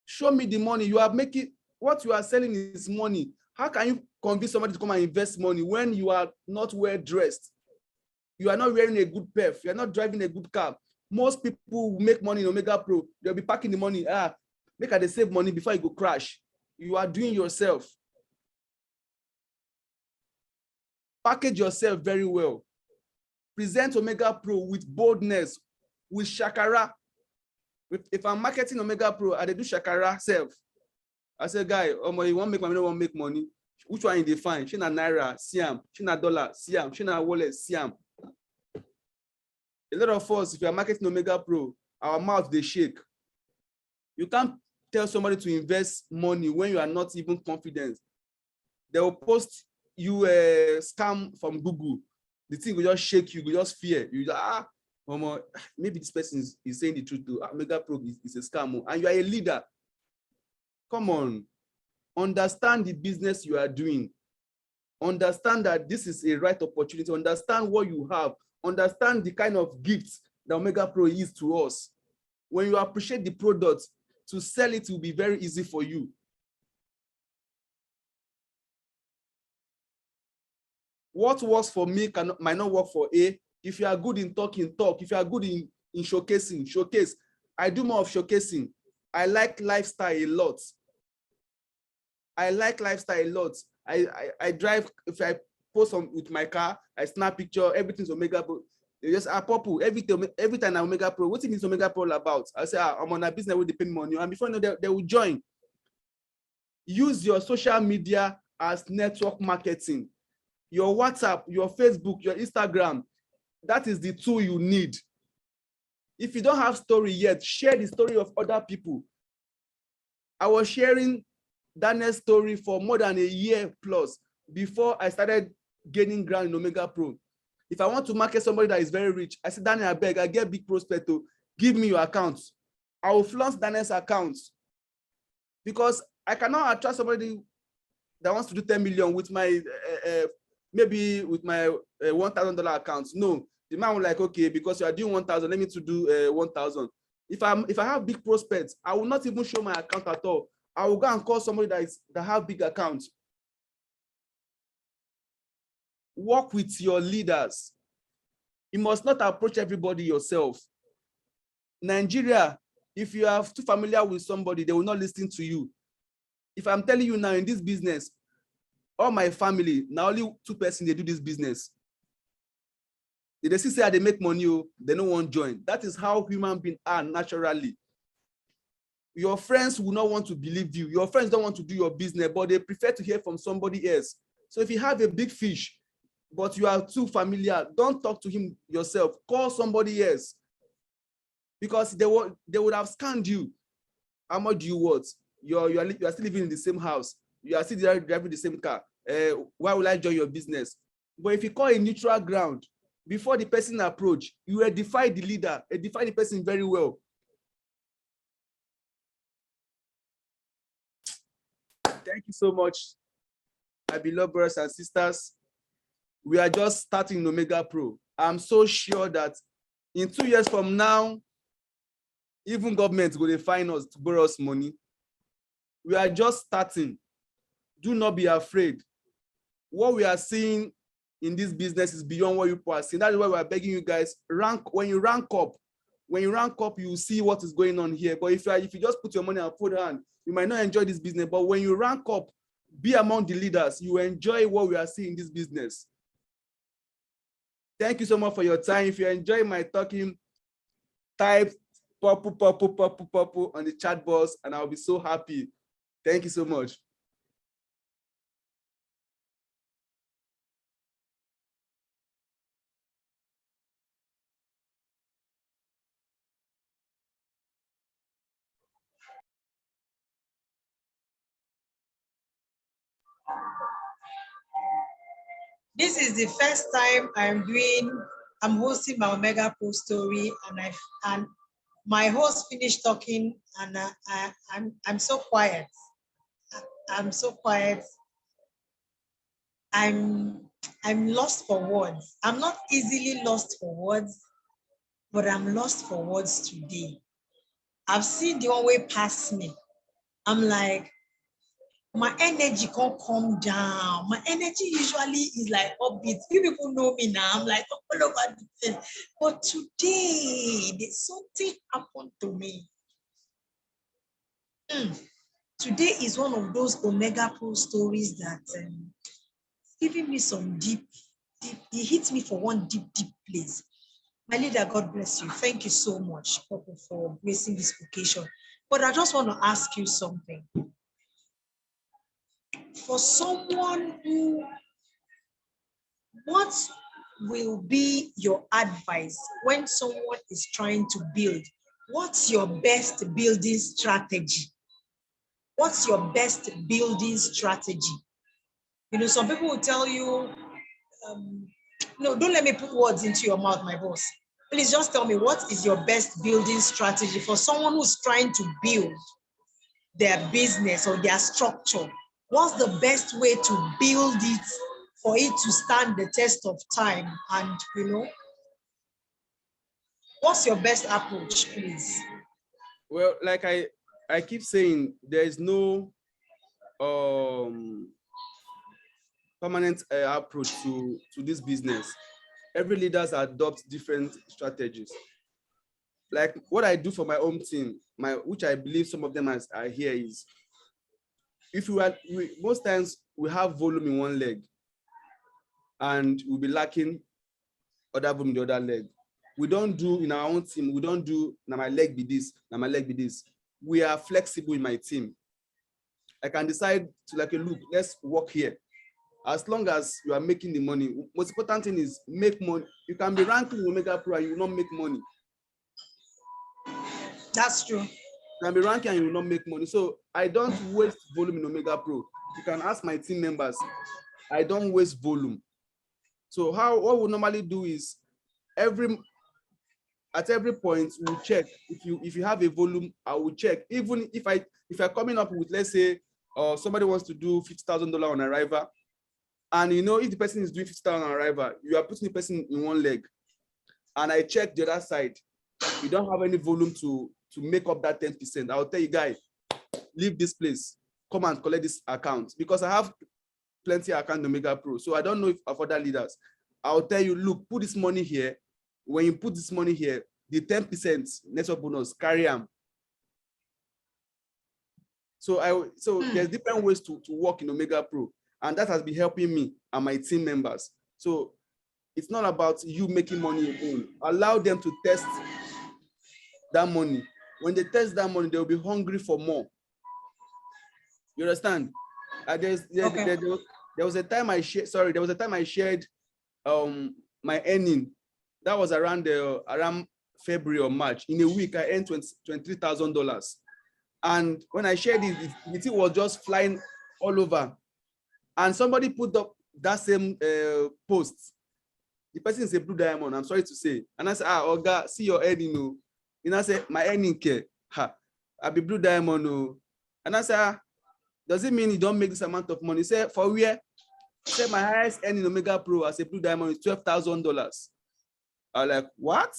Show me the money. You are making, what you are selling is money. How can you convince somebody to come and invest money when you are not well dressed? You are not wearing a good perf. You are not driving a good car. Most people who make money in Omegapro, they'll be packing the money. Make they save money before you go crash. You are doing yourself. Package yourself very well. Present Omegapro with boldness, with shakara. If I'm marketing Omegapro, I do shakara self. I say, guy, you want make money, want make money. Which one you define? She na naira, siam. She na dollar, siam. She na wallet, siam. A lot of us, if you are marketing Omegapro, our mouth they shake. You can't tell somebody to invest money when you are not even confident. They will post you a scam from Google. The thing will just shake you, will just fear. You just, maybe this person is saying the truth too. Omegapro is a scam, and you are a leader. Come on, understand the business you are doing. Understand that this is a right opportunity. Understand what you have. Understand the kind of gifts that Omegapro is to us. When you appreciate the product, to sell it will be very easy for you. What works for me might not work for A. If you are good in talking, talk. If you are good in showcasing, showcase. I do more of showcasing. I like lifestyle a lot. I like lifestyle a lot. I drive, if I post with my car, I snap picture, everything's Omegapro. They just purple every time I'm Omegapro. What is Omegapro all about? I say, I'm on a business with the pay money, and before you know, they will join. Use your social media as network marketing. Your WhatsApp, your Facebook, your Instagram, that is the tool you need. If you don't have story yet, share the story of other people. I was sharing Daniel's story for more than a year plus before I started gaining ground in Omegapro. If I want to market somebody that is very rich, I say, Daniel, I beg, I get big prospect to give me your account. I will flaunt Daniel's account because I cannot attract somebody that wants to do 10 million with my, maybe with my $1,000 account. No, the man will like, okay, because you are doing 1,000, let me to do 1,000. If I have big prospects, I will not even show my account at all. I will go and call somebody that have big accounts. Work with your leaders. You must not approach everybody yourself. Nigeria, if you are too familiar with somebody, they will not listen to you. If I'm telling you now in this business, all my family, now only 2 persons, they do this business. They see say they make money, they don't want to join. That is how human beings are naturally. your friends will not want to believe you. Your friends don't want to do your business, but they prefer to hear from somebody else. So if you have a big fish, but you are too familiar, don't talk to him yourself. Call somebody else, because they would have scanned you. How much do you want? You are still living in the same house. You are still driving the same car. Why will I join your business? But if you call a neutral ground, before the person approach, you will defy the leader, defy the person very well. Thank you so much, my beloved brothers and sisters. We are just starting Omegapro. I'm so sure that in 2 years from now, even government will find us to borrow us money. We are just starting. Do not be afraid. What we are seeing in this business is beyond what you are seeing. That is why we are begging you guys, when you rank up, you will see what is going on here. But if you just put your money on fold hand, you might not enjoy this business. But when you rank up, be among the leaders, you will enjoy what we are seeing in this business. Thank you so much for your time. If you enjoy my talking, type purple on the chat box, and I'll be so happy. Thank you so much. This is the first time I'm hosting my Omegapro story, and my host finished talking, and I'm so quiet. I'm so quiet. I'm lost for words. I'm not easily lost for words, but I'm lost for words today. I've seen the one way past me. I'm like, my energy can't come down. My energy usually is like upbeat. You people know me now. I'm like all over the place. But today, there's something happened to me. Today is one of those Omegapro stories that giving me some deep. It hits me for one deep place. My leader, God bless you. Thank you so much, Papa, for gracing this occasion. But I just want to ask you something. For someone what will be your advice when someone is trying to build? What's your best building strategy? What's your best building strategy? You know, some people will tell you, no, don't let me put words into your mouth, my boss. Please just tell me, what is your best building strategy for someone who's trying to build their business or their structure? What's the best way to build it for it to stand the test of time? And, you know, what's your best approach, please? Well, like I keep saying, there is no permanent approach to this business. Every leader adopts different strategies. Like what I do for my own team, which I believe some of them are here, is if most times we have volume in one leg and we'll be lacking other volume in the other leg. We don't do in our own team, we don't do now my leg be this, now my leg be this. We are flexible in my team. I can decide to look, let's work here. As long as you are making the money, most important thing is make money. You can be ranking Omegapro and you will not make money. That's true. You can be ranking and you will not make money. So I don't waste volume in Omegapro. You can ask my team members. I don't waste volume. So what we normally do is at every point we'll check. If you have a volume, I will check. Even if you're coming up with, let's say, somebody wants to do $50,000 on arrival, and you know if the person is doing $50,000 on arrival, you are putting the person in one leg, and I check the other side. You don't have any volume to make up that 10%. I'll tell you, guys, leave this place. Come and collect this account, because I have plenty of account Omegapro. So I don't know if of other leaders. I'll tell you, look, put this money here. When you put this money here, the 10% network bonus, carry them. So there's different ways to work in Omegapro, and that has been helping me and my team members. So it's not about you making money alone. Allow them to test that money. when they test that money, they'll be hungry for more. You understand? There was a time I shared. Sorry, there was a time I shared my earning. That was around February or March. In a week, I earned $23,000. And when I shared it, it was just flying all over. And somebody put up that same post. The person is a Blue Diamond, I'm sorry to say. And I said, Oga, see your earning. No. And I said, my earning care. I'll be Blue Diamond. No. And I said, does it mean you don't make this amount of money? He said, for where? He said, my highest earning Omegapro as a Blue Diamond is $12,000. I was like, what?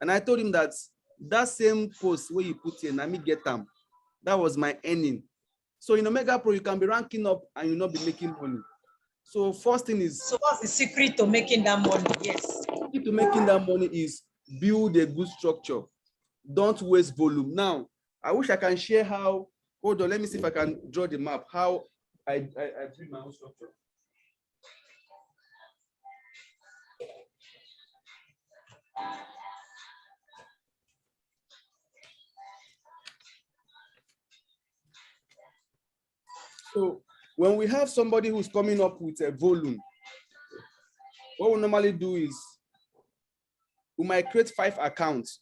And I told him that same post where you put in, let me get them. That was my earning. So in Omegapro, you can be ranking up and you'll not be making money. So first thing is. So what's the secret to making that money? Yes. The secret to making that money is build a good structure. Don't waste volume. Now, I wish I can share how, hold on, let me see if I can draw the map, how I build my own structure. So when we have somebody who's coming up with a volume, what we normally do is we might create 5 accounts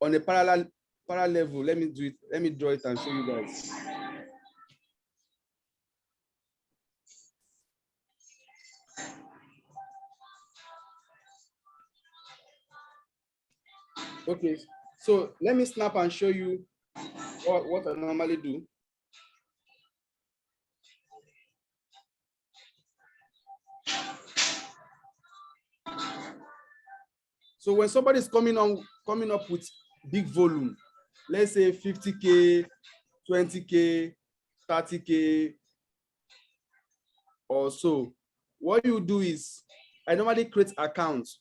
on a parallel level. Let me do it. Let me draw it and show you guys. Okay, so let me snap and show you what I normally do. So when somebody is coming up with big volume, let's say 50K, 20K, 30K or so, what you do is I normally create accounts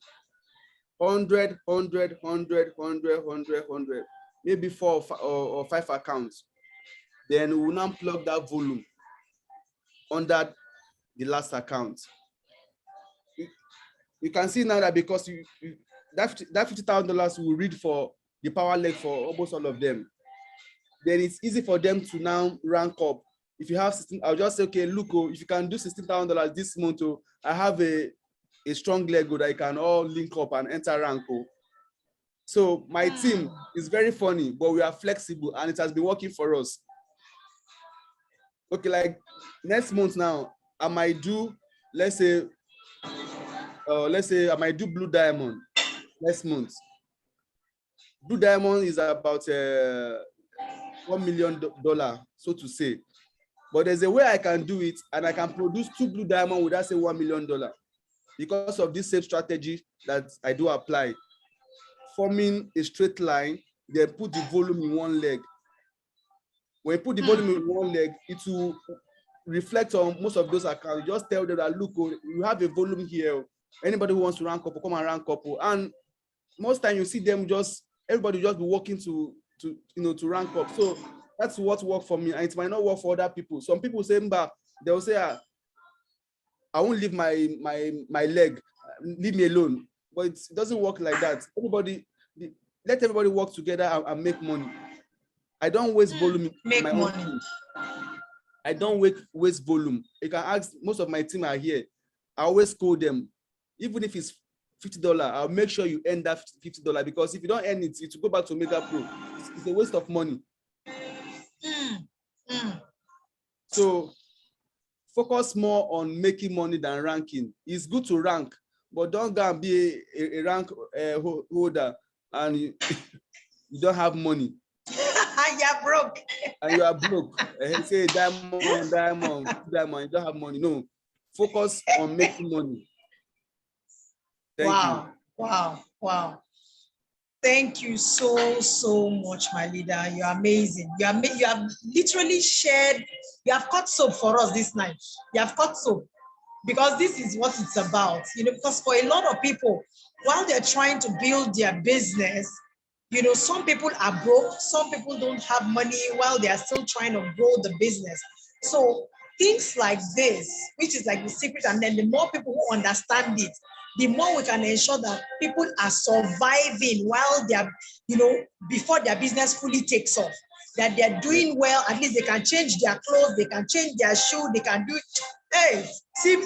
100, 100, 100, 100, 100, 100, maybe 4 or 5 accounts. Then we will now plug that volume under the last account. You can see now that because that $50,000 will read for the power leg for almost all of them. Then it's easy for them to now rank up. If you have 16, I'll just say, okay, look, if you can do $16,000 this month, I have a strong leg that I can all link up and enter rank. So my team is very funny, but we are flexible and it has been working for us. Okay, like next month now, I might do, let's say I might do Blue Diamond next month. Blue Diamond is about $1 million, so to say. But there's a way I can do it, and I can produce 2 Blue Diamond without say $1 million because of this same strategy that I do apply. Forming a straight line, then put the volume in one leg. When you put the volume in one leg, it will reflect on most of those accounts. You just tell them that, look, you have a volume here. Anybody who wants to rank up, come and rank up. And most time you see them everybody just be working to rank up. So that's what worked for me, and it might not work for other people. Some people say, but they'll say, I won't leave my leg, leave me alone. But it doesn't work like that. Let everybody work together and make money. I don't waste volume in my own team. I don't waste volume. You can ask, most of my team are here. I always call them. Even if it's $50, I'll make sure you earn that $50 because if you don't earn it, it will go back to Omegapro. It's a waste of money. So focus more on making money than ranking. It's good to rank, but don't go and be a rank holder and you don't have money. You're broke. And you are broke. Say diamond, you don't have money. No, focus on making money. Thank you. Wow. Thank you so much, my leader. You're amazing. You have literally shared, you have cut soap for us this night. You have cut soap because this is what it's about. Because for a lot of people, while they're trying to build their business, some people are broke, some people don't have money while they are still trying to grow the business. So things like this, which is like the secret, and then the more people who understand it, the more we can ensure that people are surviving while they are, before their business fully takes off. That they're doing well, at least they can change their clothes, they can change their shoe, they can do it. Hey, see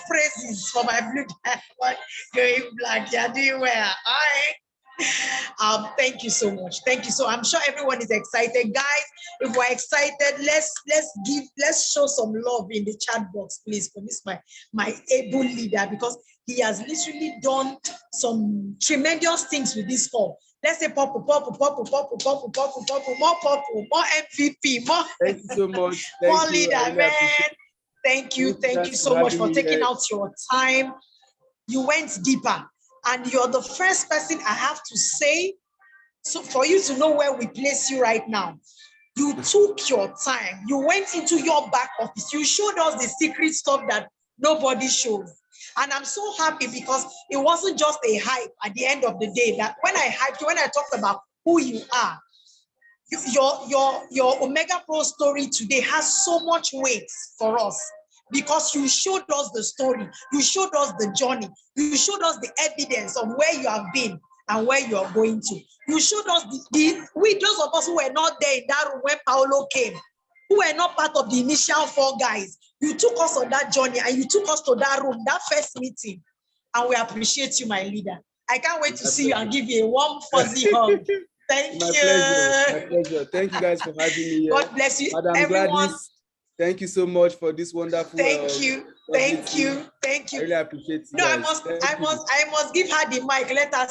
praises for my blue diamond going black. You're doing well. All right. Thank you so much. Thank you. So I'm sure everyone is excited. Guys, if we're excited, let's show some love in the chat box, please, for this my able leader, because he has literally done some tremendous things with this form. Let's say purple, more MVP, more. Thank you so much. More leader, man. Thank you so much for taking out your time. You went deeper, and you're the first person I have to say, so for you to know where we place you right now. You took your time. You went into your back office. You showed us the secret stuff that nobody shows. And I'm so happy because it wasn't just a hype at the end of the day. That when I talked about who you are, your Omegapro story today has so much weight for us because you showed us the story, you showed us the journey, you showed us the evidence of where you have been and where you are going to. You showed us those of us who were not there in that room when Paolo came, who were not part of the initial 4 guys. You took us on that journey and you took us to that room, that first meeting. And we appreciate you, my leader. I can't wait to see you and give you a warm, fuzzy hug. Thank you. My pleasure. Thank you guys for having me here. God bless you, Madam everyone. Gladys, thank you so much for this wonderful. Thank you. I really appreciate you. No, guys. I must give her the mic. Let her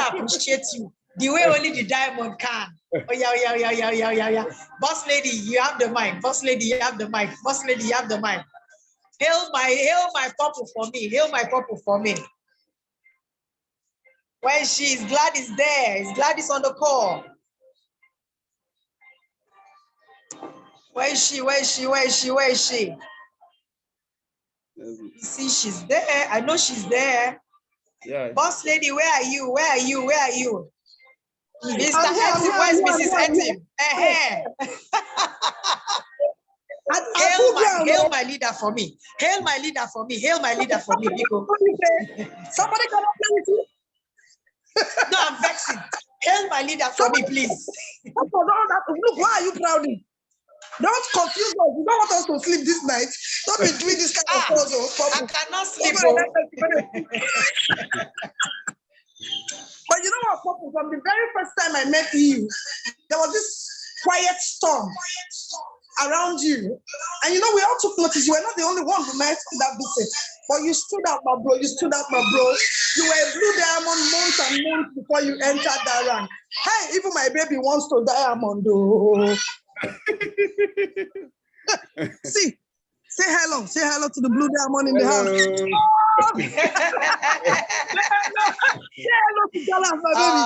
appreciate you the way only the diamond can. Oh yeah. Boss lady, you have the mic. Boss lady, you have the mic. Boss lady, you have the mic. Hail my purple for me. Hail my purple for me. Where is she? Is Gladys there? Is Gladys on the call? Where is she? You see, she's there. I know she's there. Yeah. Boss lady, where are you? Mr. Etim, where's Mrs. Etim? Hail my leader for me. Hail my leader for me. Somebody come up with you. No, I'm vexing. Hail my leader for me, please. Look, why are you crowding? Don't confuse us. You don't want us to sleep this night. Don't be doing this kind of puzzle. I cannot sleep. But you know what, Papa? From the very first time I met you, there was this quiet storm around you. And you know, we all took notice. You were not the only one who met in that visit. But you stood out, my bro. You were a blue diamond months and months before you entered that rank. Hey, even my baby wants to diamond, though. See, say hello to the blue diamond in the house. Say hello to Dallas, my baby.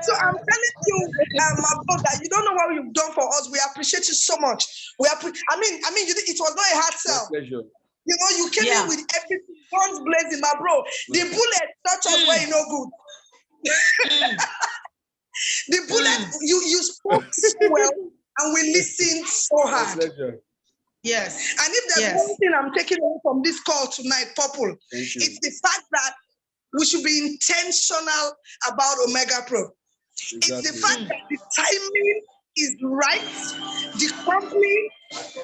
So I'm telling you, my brother, you don't know what you've done for us. We appreciate you so much. I mean, it was not a hard sell. Pleasure. You know, you came in with everything, guns blazing, my bro. The bullet touched us where you no good. The bullet, you spoke so well, and we listened so hard. Yes. And if there's one thing I'm taking away from this call tonight, Purple, it's the fact that we should be intentional about Omegapro. Exactly. It's the fact that the timing is right, the company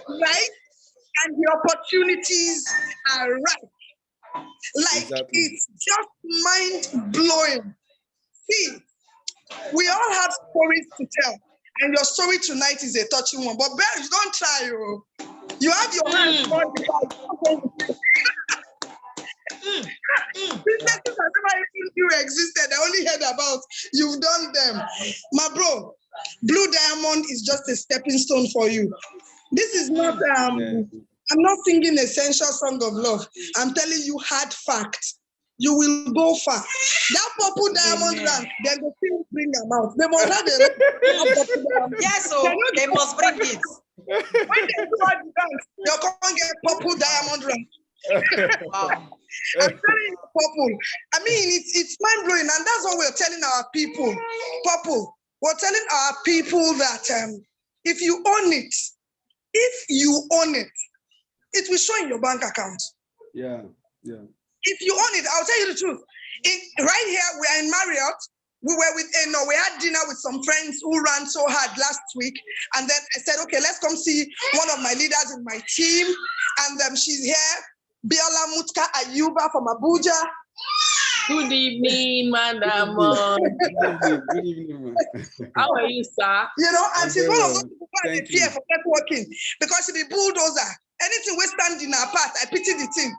right, and the opportunities are right. It's just mind-blowing. See, we all have stories to tell, and your story tonight is a touching one. But Barry, don't try, you. You have your hands on the businesses I never even knew existed. I only heard about. You've done them. My bro, Blue Diamond is just a stepping stone for you. This is not, I'm not singing essential song of love. I'm telling you hard facts. You will go far. That purple diamond rank, then the thing bring them out. They must have a yes, so they must bring it. When they do all the dance, they're going to get purple diamond rank. Wow. I'm telling you, Purple. I mean, it's mind-blowing, and that's what we're telling our people. Purple, we're telling our people that if you own it, it will show in your bank account. Yeah. If you own it, I'll tell you the truth. Right here, we are in Marriott. We were with Eno. We had dinner with some friends who ran so hard last week. And then I said, okay, let's come see one of my leaders in my team. And she's here, Biola Mutka Ayuba from Abuja. Good evening, Madam. Good evening, How are you, sir? You know, and she's one of those people who Thank fear you. for networking because she be bulldozer. Anything we stand in our path, I pity the team.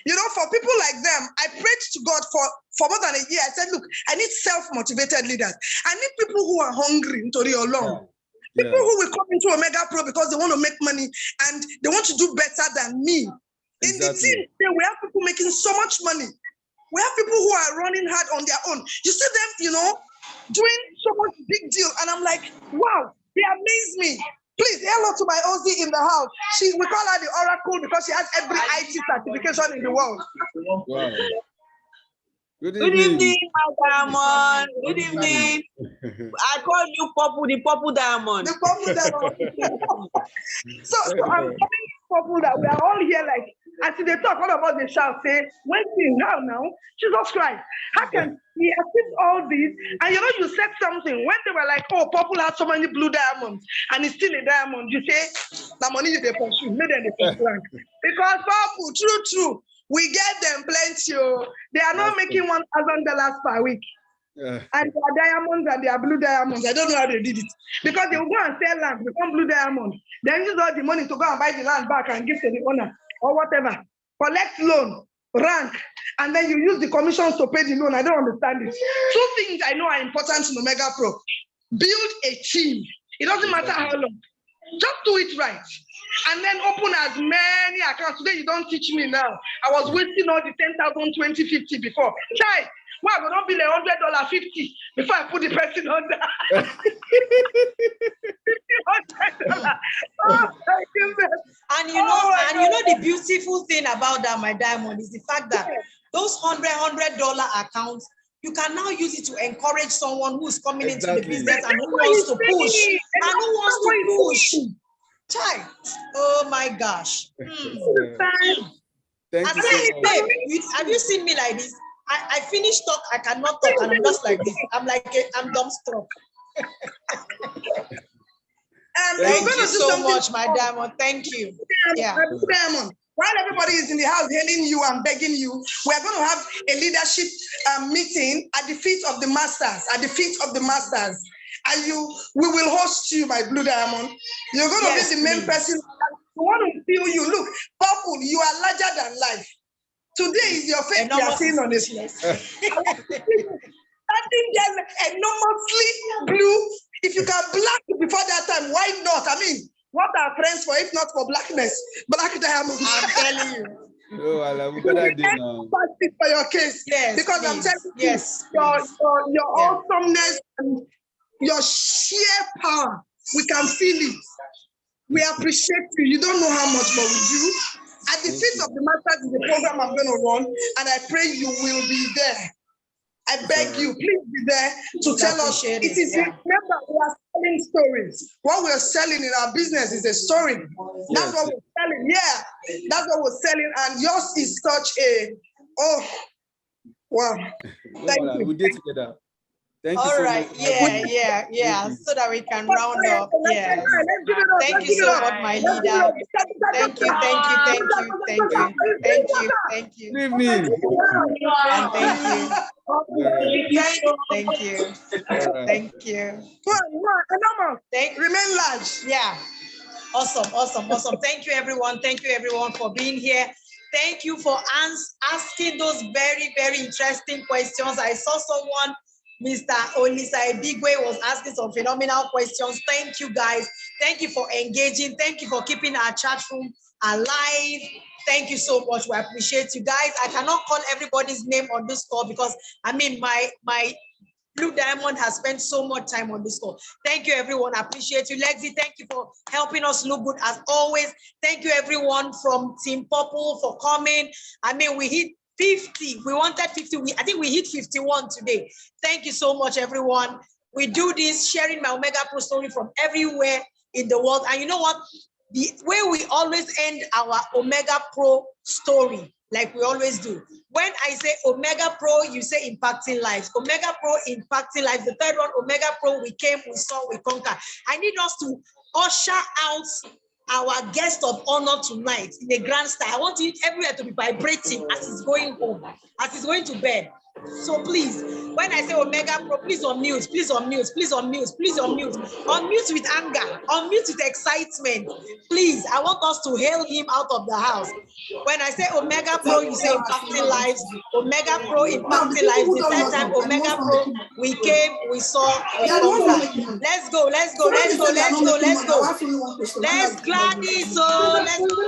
You know, for people like them, I prayed to God for more than a year. I said, look, I need self-motivated leaders. I need people who are hungry into the alone. Yeah. People who will come into Omegapro because they want to make money and they want to do better than me. In the team, we have people making so much money. We have people who are running hard on their own. You see them, you know, doing so much big deal. And I'm like, wow, they amaze me. Please, hello to my OZ in the house. We call her the Oracle because she has every IT certification in the world. Wow. Good evening, Madam. Good evening. I call you the Purple Diamond. The Purple Diamond. So I'm telling people that we are all here like, as they talk, all of us, they shall say, when now, Jesus Christ, how can he achieve all this? And you know, you said something, when they were like, oh, Purple has so many blue diamonds, and it's still a diamond, you say, the money you pursue, made them the because Purple, true, we get them plenty. They are not making $1,000 per week. And they are diamonds and they are blue diamonds. I don't know how they did it. Because they will go and sell land, become blue diamonds. Then use all the money to go and buy the land back and give to the owner or whatever. Collect loan, rank, and then you use the commissions to pay the loan. I don't understand it. Two things I know are important in Omegapro. Build a team. It doesn't matter how long. Just do it right. And then open as many accounts. Today, you don't teach me now. I was wasting all the 10,000, 20, 50 before. Chai, well, I don't be $100, 50 before I put the person on that. $100. Oh, thank you, man. And you know the beautiful thing about that, my diamond, is the fact that those $100 accounts, you can now use it to encourage someone who's coming into the business and who wants to push. Child, oh my gosh. Thank you so much. Have you seen me like this? I finish talk, I cannot talk, and I'm just like this. I'm dumbstruck. Thank you so much, my diamond. Thank you. Yeah. Diamond. While everybody is in the house hailing you and begging you, we are going to have a leadership meeting at the feet of the masters. And we will host you, my blue diamond. You're going to be the main person. We want to feel you. Look, Purple, you are larger than life. Today is your face you are seeing on this. I think there's enormously blue. If you can black before that time, why not? I mean, what are friends for if not for blackness? Black diamond. I'm telling you. Oh, I love that. For your case. Yes. Because please. I'm telling yes, you, your awesomeness and your sheer power, we can feel it. We appreciate you. You don't know how much, but we do. At the feet of the masters is the program I'm going to run, and I pray you will be there. I beg you, please be there to tell us. It is remember, we are selling stories. What we are selling in our business is a story. That's what we're selling. Yeah, that's what we're selling, and yours is such a wow. Thank you. We did together. Thank you all so right, much. yeah, so that we can round up. Yeah. Thank you so much, my leader. Thank you. Good evening. And thank you. Thank you. Remain large. Yeah. Awesome. Thank you, everyone. Thank you, everyone, for being here. Thank you for asking those very, very interesting questions. I saw someone, Mr. Olisa Ebigwe, was asking some phenomenal questions. Thank you, guys. Thank you for engaging. Thank you for keeping our chat room alive. Thank you so much. We appreciate you, guys. I cannot call everybody's name on this call because, I mean, my Blue Diamond has spent so much time on this call. Thank you, everyone. I appreciate you. Lexi, thank you for helping us look good as always. Thank you, everyone from Team Purple for coming. I mean, we hit 50. We wanted 50. I think we hit 51 today. Thank you so much, everyone. We do this, sharing my Omegapro story from everywhere in the world. And you know what? The way we always end our Omegapro story like we always do. When I say Omegapro, you say impacting lives. Omegapro, impacting lives. The third one, Omegapro, we came, we saw, we conquer. I need us to usher out our guest of honor tonight in a grand style. I want it everywhere to be vibrating as he's going home, as he's going to bed. So please, when I say Omegapro, please unmute, please unmute, please unmute, please unmute. Unmute with anger, unmute with excitement. Please, I want us to hail him out of the house. When I say Omegapro, you say impacting lives. Omegapro, impacting lives. The third time, Omegapro, we came, we saw, we conquered. Let's go, let's go, let's go, let's go, let's go. Let's Gladys, so let's go.